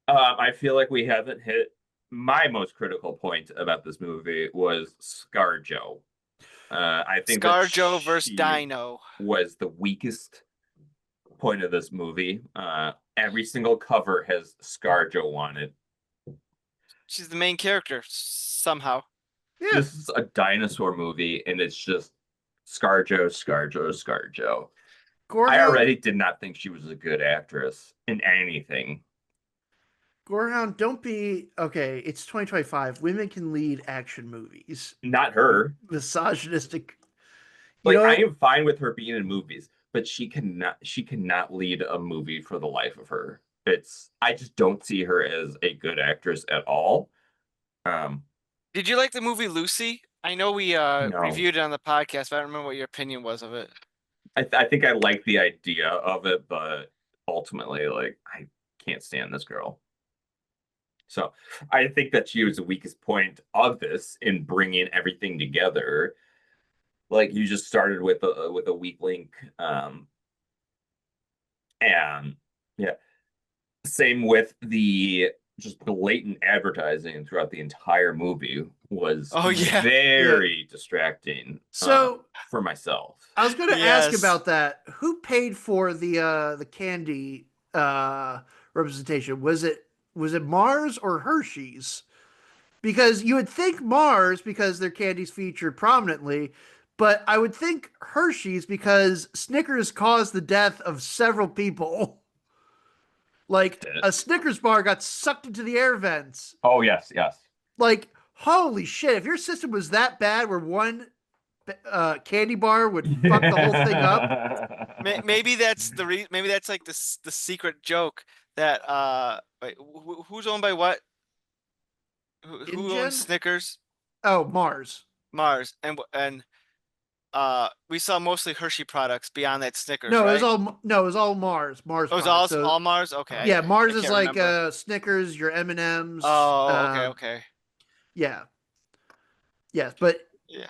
I feel like we haven't hit my most critical point about this movie was ScarJo. I think ScarJo versus Dino was the weakest point of this movie. Every single cover has ScarJo on it. She's the main character somehow. Yeah. This is a dinosaur movie, and it's just ScarJo. I already did not think she was a good actress in anything. Gorehound, don't be okay. It's 2025. Women can lead action movies. Not her. Misogynistic. I am fine with her being in movies, but she cannot lead a movie for the life of her. I just don't see her as a good actress at all. Did you like the movie Lucy? I know we reviewed it on the podcast, but I don't remember what your opinion was of it. I think I like the idea of it, but ultimately, I can't stand this girl. So I think that she was the weakest point of this in bringing everything together. You just started with a weak link, and yeah, same with the just blatant advertising throughout the entire movie was Oh yeah. very distracting So for myself. I was going to ask Yes. about that. Who paid for the candy representation? Was it Mars or Hershey's? Because you would think Mars because their candies featured prominently, but I would think Hershey's because Snickers caused the death of several people. Like a Snickers bar got sucked into the air vents. Oh yes, yes. Like holy shit! If your system was that bad, where one candy bar would fuck the whole thing up. Maybe that's the maybe that's like the secret joke that wait, who's owned by what? Who owns InGen? Snickers? Oh, Mars. Mars, and we saw mostly Hershey products beyond that Snickers, No, right? it was all Mars. Mars It was products. So all Mars. Okay, yeah, I Mars is can't like remember. Snickers, your M and M's. Oh, okay. Yeah, yes, but Yeah.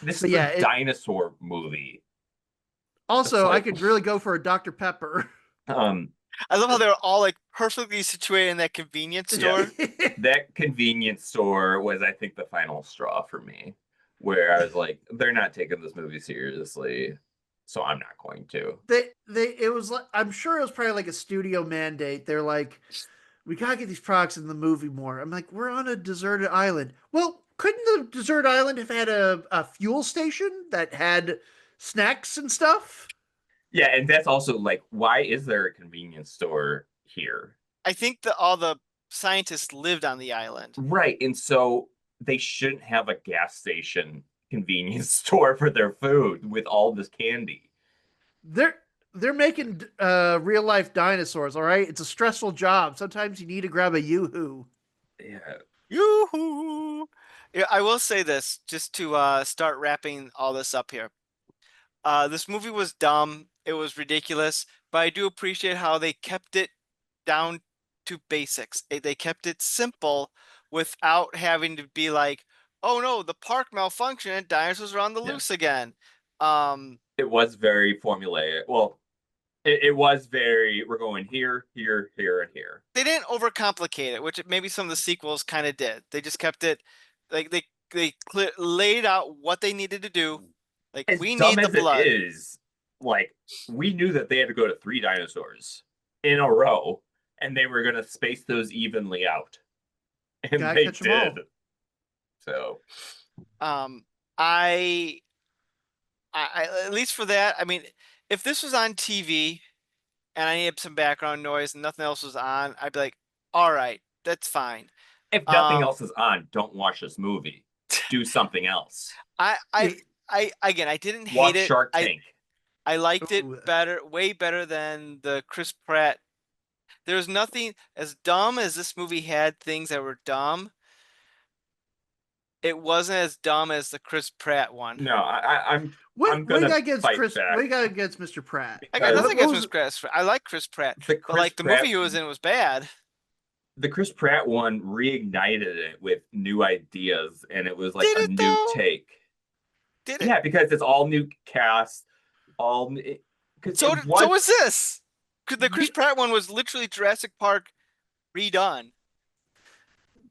This but is yeah. a dinosaur movie. Also, I like- could really go for a Dr Pepper. I love how they're all like perfectly situated in that convenience store. That convenience store was, I think, the final straw for me, where I was like, they're not taking this movie seriously, so I'm not going to. It was like, I'm sure it was probably like a studio mandate. They're like, we gotta get these products in the movie more. I'm like, we're on a deserted island. Well, couldn't the deserted island have had a fuel station that had snacks and stuff? Yeah, and that's also like, why is there a convenience store here? I think that all the scientists lived on the island. Right, and so they shouldn't have a gas station convenience store for their food with all this candy. They're making real life dinosaurs. All right, it's a stressful job. Sometimes you need to grab a yoo-hoo. Yeah. Yoo-hoo! Yeah, I will say this just to start wrapping all this up here. This movie was dumb. It was ridiculous, but I do appreciate how they kept it down to basics. They kept it simple without having to be like, oh no, the park malfunctioned and dinosaurs are on the loose again. It was very formulaic. Well, it was very, we're going here, here, here, and here. They didn't overcomplicate it, which maybe some of the sequels kind of did. They just kept it like they laid out what they needed to do. Like As we dumb need the as it blood. is, like, we knew that they had to go to 3 dinosaurs in a row, and they were going to space those evenly out. And Gotta they catch 'em all. did. So, I at least for that, I mean, if this was on TV and I needed some background noise and nothing else was on, I'd be like, all right, that's fine. if nothing else is on, don't watch this movie. Do something else. I again, I didn't hate Watch it. Shark Tank. I liked it Ooh. better, way better than the Chris Pratt. There's nothing as dumb as this movie had things that were dumb. It wasn't as dumb as the Chris Pratt one. No, I'm What I'm do you gonna got against fight Chris? back. What do you got against Mr. Pratt? I got Because- nothing against Chris Pratt. I like Chris Pratt, The but Chris like the Pratt, movie he was in was bad. the Chris Pratt one reignited it with new ideas, and it was like Did a it, new though? take. Did it? Yeah, because it's all new cast, all because So was this. The Chris Pratt one was literally Jurassic Park redone.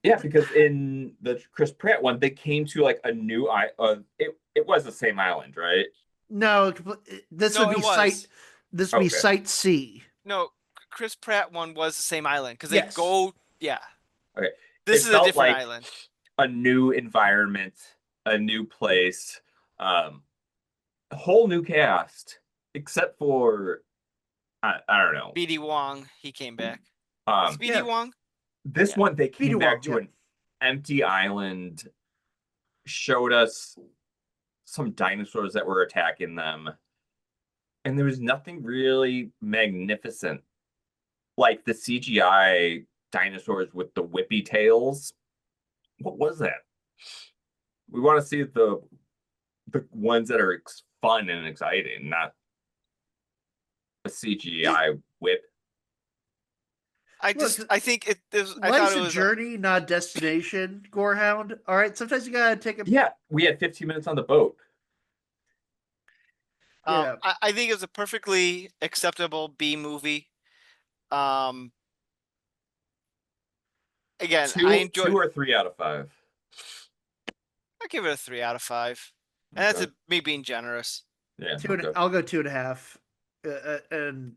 yeah, because in the Chris Pratt one, they came to like a new it was the same island, right? No, this No, would be it was. site. This would be Okay. Site C. No, Chris Pratt one was the same island because Yes. they go. Yeah. Okay. This It is a felt different like island. a new environment, a new place, a whole new cast, except for I don't know. BD Wong, he came back. Is BD Yeah. Wong? This Yeah. one they came BD back Wong, to yeah. an empty island, showed us some dinosaurs that were attacking them, and there was nothing really magnificent. Like the CGI dinosaurs with the whippy tails. What was that? We want to see the ones that are fun and exciting, not a CGI whip. I think it. I Life's thought it a was journey, not a destination, Gorehound. All right, sometimes you gotta take a. Yeah, we had 15 minutes on the boat. Yeah. I think it was a perfectly acceptable B movie. again, Two or 3 out of 5. I give it a 3 out of 5, and that's Okay. me being generous. Yeah. Two and Okay. I'll go 2.5. And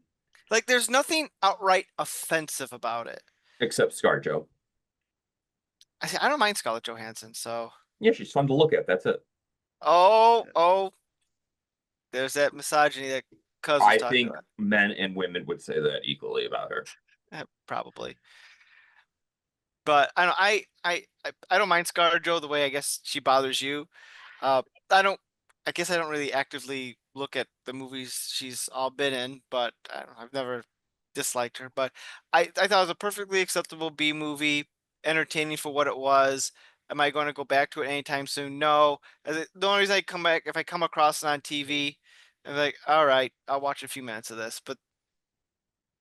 Like, there's nothing outright offensive about it. Except ScarJo. I don't mind Scarlett Johansson, so Yeah, she's fun to look at. That's it. oh, there's that misogyny that Cuz was I talking think about. men and women would say that equally about her. Probably. But I don't mind ScarJo the way I guess she bothers you. Uh, I guess I don't really actively look at the movies she's all been in, but I've never disliked her. But I thought it was a perfectly acceptable B movie, entertaining for what it was. Am I going to go back to it anytime soon? No. The only reason I come back if I come across it on TV, I'm like, all right, I'll watch a few minutes of this, but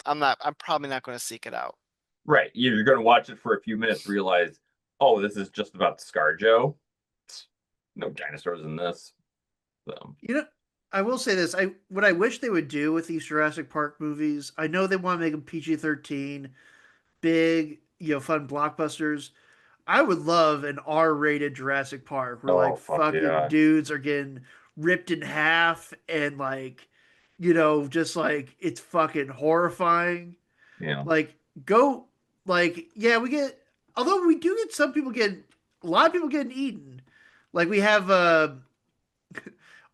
I'm probably not going to seek it out. Right. You're going to watch it for a few minutes, realize, oh, this is just about ScarJo. No dinosaurs in this. So, I will say this. What I wish they would do with these Jurassic Park movies, I know they want to make them PG-13, big, fun blockbusters. I would love an R-rated Jurassic Park where oh, like fuck fucking yeah. dudes are getting ripped in half and like, just like it's fucking horrifying. Yeah. Like go like yeah, we get although we do get some people getting a lot of people getting eaten. Like we have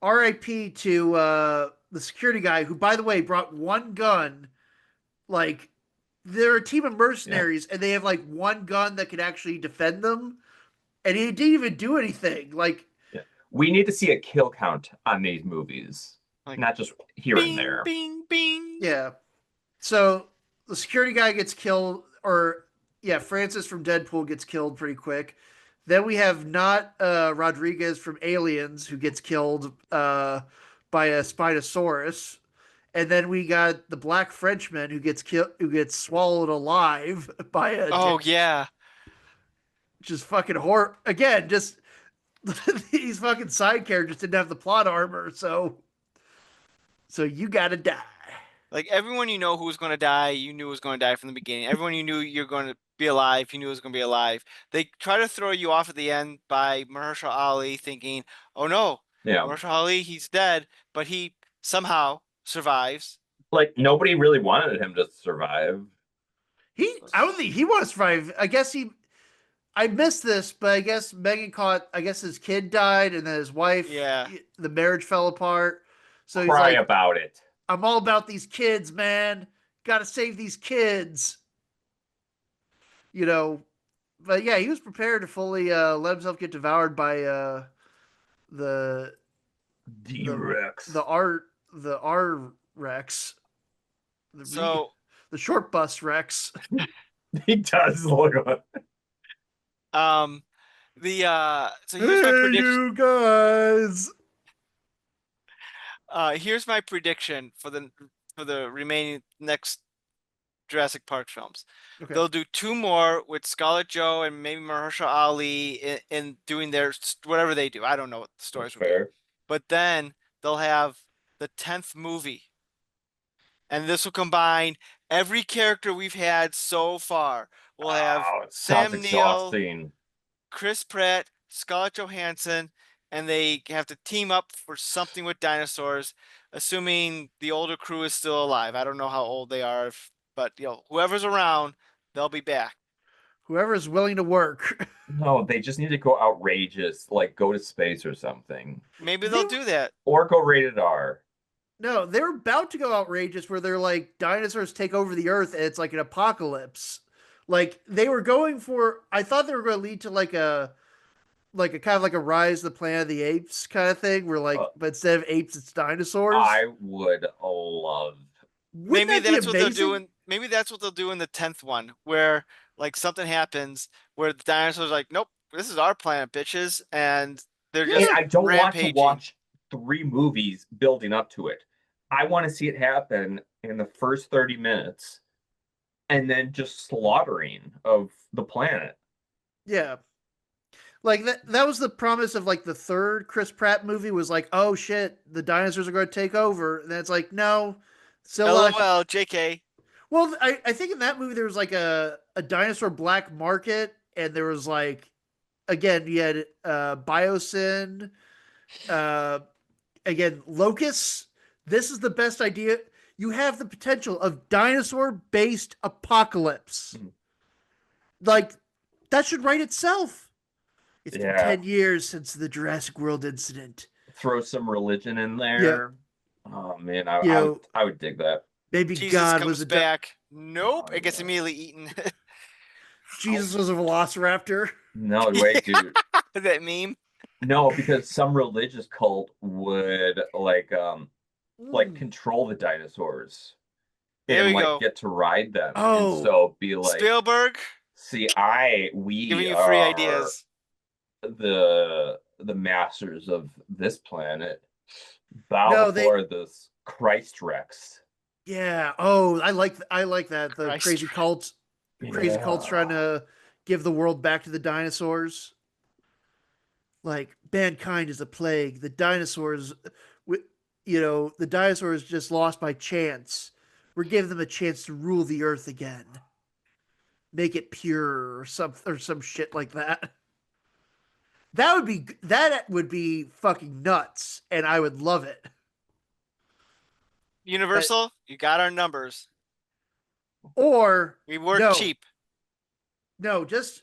RIP to the security guy who by the way brought one gun. Like they're a team of mercenaries and they have like one gun that could actually defend them and he didn't even do anything. Like Yeah. We need to see a kill count on these movies, Like, not just here and bing, there. bing, bing. yeah. So the security guy gets killed or yeah, Francis from Deadpool gets killed pretty quick. Then we have not Rodriguez from Aliens who gets killed by a Spinosaurus. And then we got the Black Frenchman who gets killed, who gets swallowed alive by a. Oh yeah. Which is fucking horror. Again, just these fucking side characters didn't have the plot armor, so you gotta die. Like everyone you know who was going to die, you knew was going to die from the beginning. Everyone you knew you're going to be alive, you knew was going to be alive. They try to throw you off at the end by Mahershala Ali, thinking, "Oh no, Yeah. Mahershala Ali, he's dead," but he somehow survives. Like nobody really wanted him to survive. I don't think he wants to survive. I guess I missed this, but I guess Megan caught. I guess his kid died, and then his wife. Yeah. The marriage fell apart. So Cry he's like, about it. "I'm all about these kids, man. Got to save these kids." But yeah, he was prepared to fully let himself get devoured by the D-Rex. the R Rex. So The short bus Rex. He does look like so here's my prediction. You guys. Here's my prediction for the remaining next Jurassic Park films. Okay. They'll do 2 more with ScarJo and maybe Mahershala Ali in doing their whatever they do. I don't know what the stories will be. fair. But then they'll have the 10th movie. And this will combine every character we've had so far. We'll have it sounds Sam Neill, exhausting. Chris Pratt, Scarlett Johansson, and they have to team up for something with dinosaurs, assuming the older crew is still alive. I don't know how old they are, but whoever's around, they'll be back. Whoever's willing to work. No, they just need to go outrageous, like go to space or something. Maybe they'll do that. Or go rated R. No, they're about to go outrageous where they're like dinosaurs take over the earth and it's like an apocalypse. Like they were going for I thought they were going to lead to like a kind of like a Rise of the Planet of the Apes kind of thing where like but instead of apes it's dinosaurs. I would love. Maybe that's what they're doing. Maybe that's what they'll do in the 10th one where like something happens where the dinosaurs are like, nope, this is our planet, bitches, and they're just I don't rampaging. want to watch 3 movies building up to it. I want to see it happen in the first 30 minutes and then just slaughtering of the planet. Yeah. Like that was the promise of like the 3rd Chris Pratt movie was like, oh shit, the dinosaurs are going to take over. And then it's like, no. LOL, JK. Well, I think in that movie there was like a dinosaur black market, and there was like again you had biosyn, uh, again locusts. This is the best idea. You have the potential of dinosaur based apocalypse. Mhm. Like that should write itself. It's been Yeah. 10 years since the Jurassic World incident. Throw some religion in Yeah, there. Oh man, you know, I would dig that. maybe Jesus God was comes a back. Nope. Oh It gets yeah. immediately eaten. Jesus was a velociraptor. No, wait, dude. That meme. No, because some religious cult would like Mm. control the dinosaurs There and we like go. get to ride them. And Oh, so be like, Spielberg see, we giving you free are ideas. the masters of this planet. Bow no, they before this Christ Rex. yeah. Oh, I like that. The Christ. crazy cults trying Yeah. to give the world back to the dinosaurs. Like mankind is a plague. The dinosaurs, the dinosaurs just lost by chance. We're giving them a chance to rule the earth again, make it pure or some shit like that. That would be fucking nuts, and I would love it. But Universal, you got our numbers. or We work no, cheap. no, just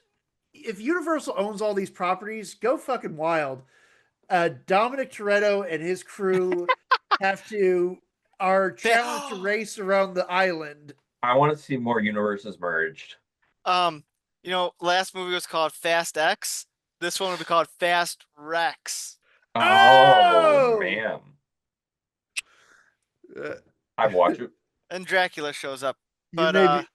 if Universal owns all these properties, go fucking wild. Dominic Toretto and his crew have to are challenged to race around the island. I want to see more universes merged. um, last movie was called Fast X. This one will be called Fast Rex. Oh Oh, man. uh, I'd watch it. And Dracula shows up. you But may be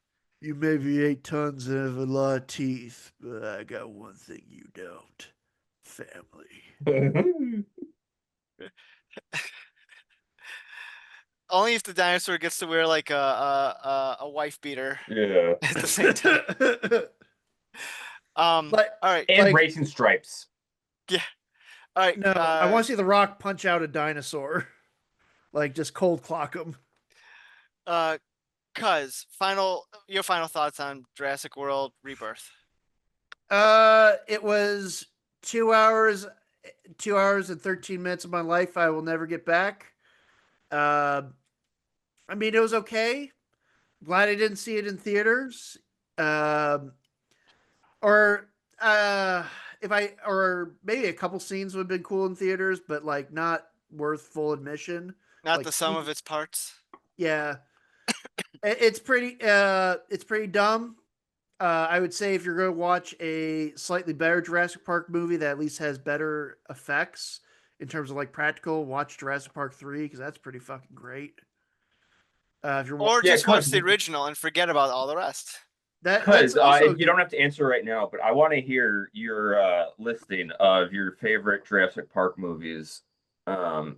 you may be 8 tons and have a lot of teeth, but I got one thing you don't: family. only if the dinosaur gets to wear like a wife beater Yeah. at the same time. like, All right. And like, racing stripes. Yeah. All right. no, I want to see The Rock punch out a dinosaur, like just cold clock him. Cuz your final thoughts on Jurassic World Rebirth. It was 2 hours, 2 hours and 13 minutes of my life I will never get back. Uh, I mean, it was okay. Glad I didn't see it in theaters. Um, or if I or maybe a couple scenes would have been cool in theaters, but like not worth full admission. Not Like the sum of its parts. yeah, it's pretty dumb. I would say if you're going to watch a slightly better Jurassic Park movie that at least has better effects in terms of like practical, watch Jurassic Park 3 because that's pretty fucking great. If you're Or Yeah, just watch the original and forget about all the rest. that's Because also you don't have to answer right now, but I want to hear your listing of your favorite Jurassic Park movies, I'm not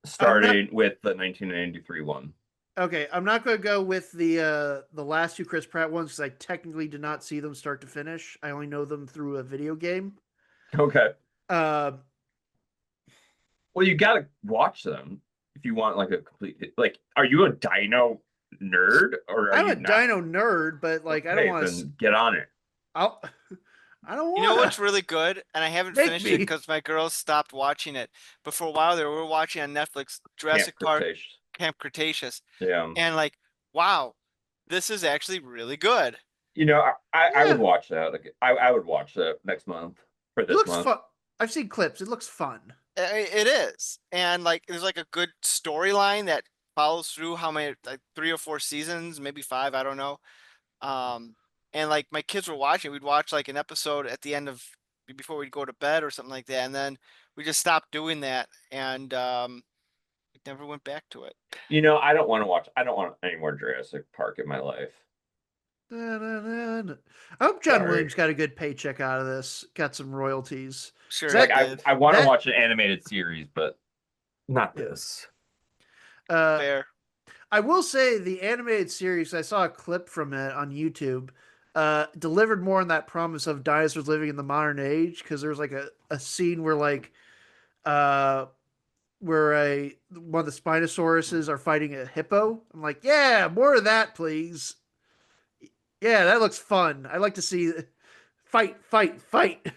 starting with the 1993 one. okay. I'm not going to go with the last two Chris Pratt ones because I technically did not see them start to finish. I only know them through a video game. Okay. Uh, Well, you gotta watch them if you want like a complete like. Are you a Dino nerd or are I'm you a not? Dino nerd, but like I don't Okay, want to. then get on it. I'll. I don't You know want what's to. really good? And I haven't Make finished it me. because my girls stopped watching it. But for a while there, we were watching on Netflix Camp Jurassic Park Cretaceous. Camp Cretaceous. Yeah. And like, wow, this is actually really good. You know, I would Yeah, watch that. Like, I would watch that next month or it this looks month. fun. I've seen clips. It looks fun. It is. And like, there's like a good storyline that follows through how many, like 3 or 4 seasons, maybe 5, I don't know. And like my kids were watching, we'd watch like an episode at the end of before we'd go to bed or something like that. And then we just stopped doing that. And, we never went back to it. You know, I don't want to watch. I don't want any more Jurassic Park in my life. I hope John Sorry. Williams got a good paycheck out of this. Got some royalties. Sure. That- he Like did. I want to that- watch an animated series, but not Yeah. this. Fair. I will say the animated series. I saw a clip from it on YouTube. Delivered more on that promise of dinosaurs living in the modern age because there was like a scene where like where one of the Spinosauruses are fighting a hippo. I'm like, yeah, more of that, please. Yeah, that looks fun. I like to see fight, fight, fight. All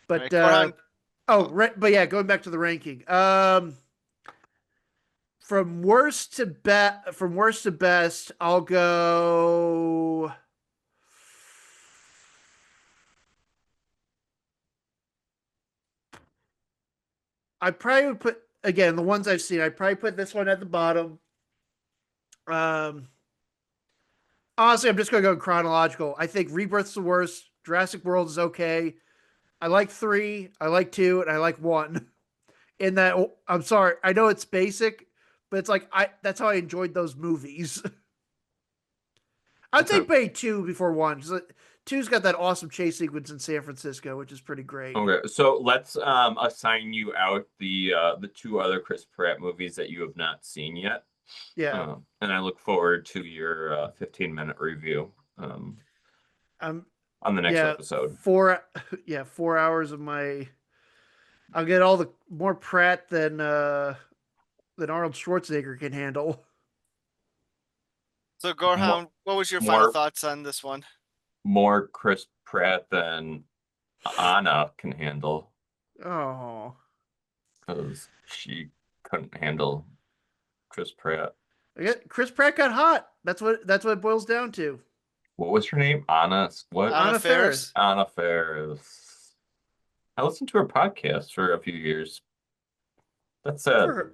But right, Korhan. Oh, but yeah, going back to the ranking. From worst to best, I'll go. I probably would put again the ones I've seen. I'd probably put this one at the bottom. Um, Honestly, I'm just gonna go chronological. I think Rebirth's the worst. Jurassic World is okay. I like 3, I like 2, and I like 1. In that, I'm sorry, I know it's basic, but it's like that's how I enjoyed those movies. I'd say pay 2 before 1. 'Cause 2's got that awesome chase sequence in San Francisco, which is pretty great. Okay, so let's assign you out the 2 other Chris Pratt movies that you have not seen yet. Yeah. And I look forward to your 15-minute review Um. on the next Yeah. episode. 4 hours of my. I'll get all the more Pratt than Arnold Schwarzenegger can handle. So Gorham, what was your final thoughts on this one? More Chris Pratt than Anna can handle. Oh. Because she couldn't handle Chris Pratt. Chris Pratt got hot. That's what it boils down to. What was her name? Anna what? Anna Faris. Anna Faris. I listened to her podcast for a few years. That's sad.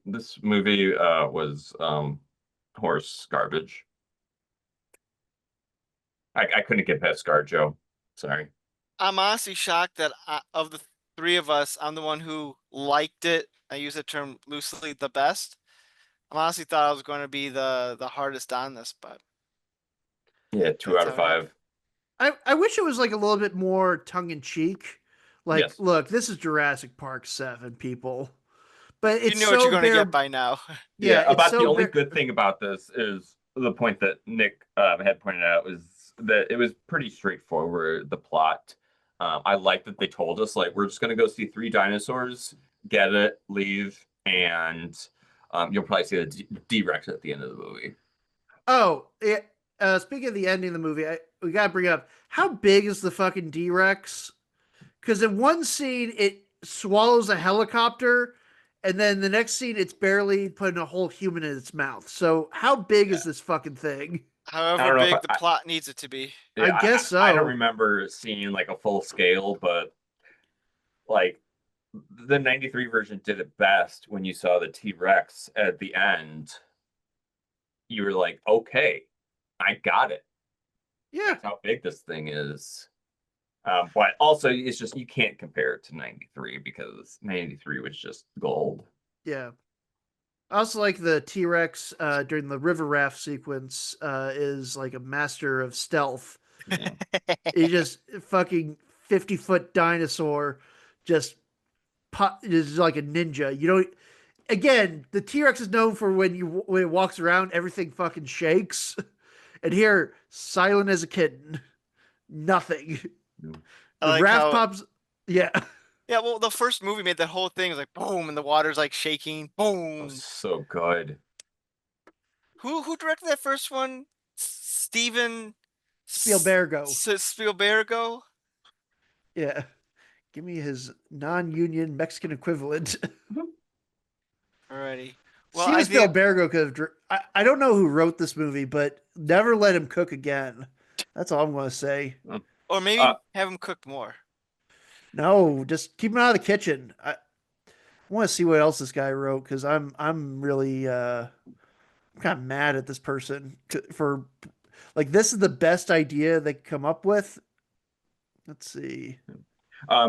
This movie was horse garbage. I couldn't get past ScarJo. Sorry. I'm honestly shocked that of the 3 of us, I'm the one who liked it. I use the term loosely, the best. I honestly thought I was going to be the hardest on this, but yeah, 2 out of 5. I wish it was like a little bit more tongue in cheek. Like, yes. Look, this is Jurassic Park 7, people. But it's you know what you're going to get by now. Yeah, about the only good thing about this is the point that Nick had pointed out was that it was pretty straightforward, the plot. I like that they told us, like, we're just going to go see 3 dinosaurs, get it, leave, and you'll probably see the D-Rex at the end of the movie. Oh, speaking of the ending of the movie, we got to bring up, how big is the fucking D-Rex? Because in one scene, it swallows a helicopter, and then the next scene, it's barely putting a whole human in its mouth. So how big is this fucking thing? However big the plot needs it to be. Yeah, I guess so. I don't remember seeing like a full scale, but like the 93 version did it best when you saw the T-Rex at the end. You were like, okay, I got it. Yeah. That's how big this thing is. But also, it's just, you can't compare it to 93 because 93 was just gold. Yeah. I also like the T-Rex during the river raft sequence is like a master of stealth. Yeah. He just fucking 50-foot dinosaur just is like a ninja. You know, again, the T-Rex is known for when it walks around, everything fucking shakes. And here, silent as a kitten. Nothing. The like raft pops. Yeah. Yeah, well, the first movie made that whole thing. It was like boom, and the water's like shaking. Boom. So good. Who directed that first one? Steven Spielbergo. Spielbergo. Yeah. Give me his non-union Mexican equivalent. Alrighty. Well, Steven Spielbergo could have. I don't know who wrote this movie, but never let him cook again. That's all I'm going to say. Or maybe have him cook more. No, just keep him out of the kitchen. I want to see what else this guy wrote because I'm really I'm kind of mad at this person for like this is the best idea they come up with. Let's see.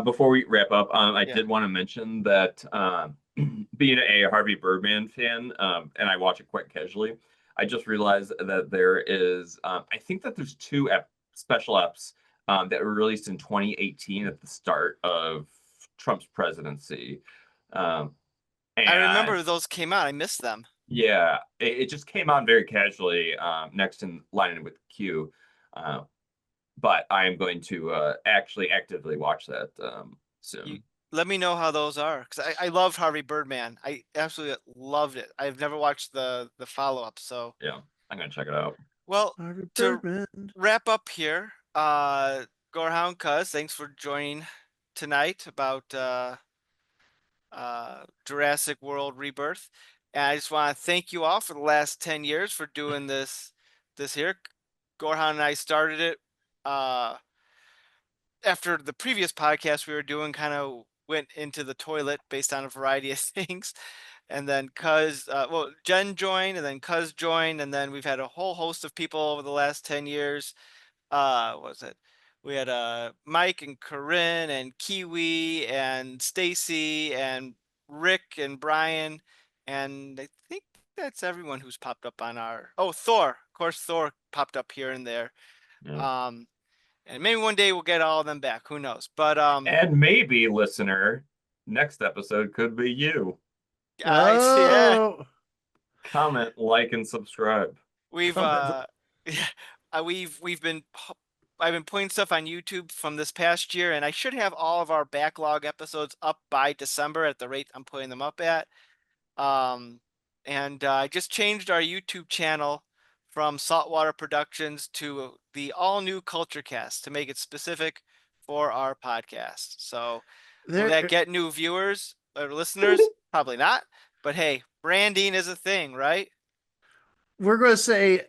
Before we wrap up, I did want to mention that being a Harvey Birdman fan, and I watch it quite casually, I just realized that there is, I think that there's 2 special eps that were released in 2018 at the start of Trump's presidency. And I remember those came out. I missed them. Yeah, it just came on very casually next in line with Q. But I am going to actually actively watch that soon. let me know how those are, because I loved Harvey Birdman. I absolutely loved it. I've never watched the follow-up. So, Yeah, I'm gonna check it out. well, Harvey to Birdman. wrap up here, Gorehound Cuz, thanks for joining tonight about Jurassic World Rebirth. And I just want to thank you all for the last 10 years for doing this here. Gorehound and I started it after the previous podcast we were doing kind of went into the toilet based on a variety of things. And then Jen joined, and then Cuz joined, and then we've had a whole host of people over the last 10 years. What was it? We had Mike and Corinne and Kiwi and Stacy and Rick and Brian, and I think that's everyone who's popped up on our. Oh, Thor, of course, Thor popped up here and there. Yeah. And maybe one day we'll get all of them back. Who knows? But And maybe, listener, next episode could be you. yeah, Oh, Comment, like, and subscribe. we've Comment. we've been I've been putting stuff on YouTube from this past year, and I should have all of our backlog episodes up by December at the rate I'm putting them up at. And I just changed our YouTube channel from Saltwater Productions to the all new Culture Cast to make it specific for our podcast. So will that get new viewers or listeners? Probably not. But hey, branding is a thing, right? we're gonna say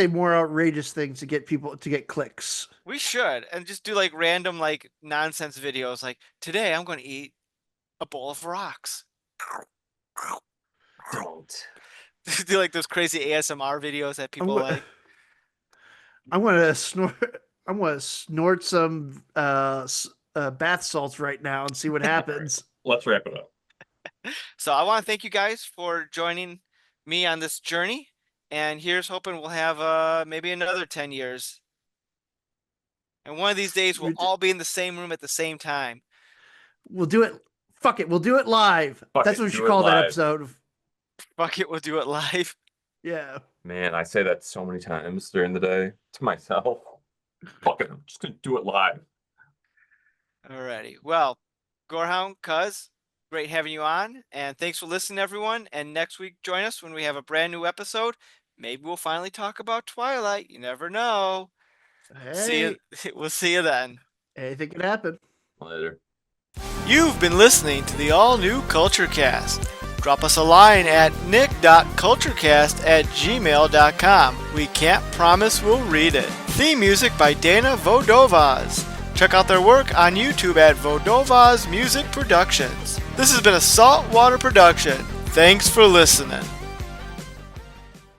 more outrageous things to get people to get clicks. We should, and just do like random like nonsense videos like today I'm going to eat a bowl of rocks. Don't. Do like those crazy ASMR videos that people like. I'm gonna snort. I'm gonna snort some bath salts right now and see what happens. Let's wrap it up. So I want to thank you guys for joining me on this journey, and here's hoping we'll have maybe another 10 years. And one of these days we'll all be in the same room at the same time. We'll do it. Fuck it. We'll do it live. Fuck That's it, what we do should it call that live. episode. Fuck it, we'll do it live. Yeah. Man, I say that so many times during the day to myself. Fuck it, I'm just gonna do it live. Alrighty. Well, Gorehound, Cuz, great having you on, and thanks for listening, everyone. And next week, join us when we have a brand new episode. Maybe we'll finally talk about Twilight. You never know. Hey. See you. We'll see you then. Anything can happen. Later. You've been listening to the all-new Culture Cast. Drop us a line at nick.culturecast@gmail.com. We can't promise we'll read it. Theme music by Dana Vodovaz. Check out their work on YouTube at Vodovaz Music Productions. This has been a Saltwater production. Thanks for listening.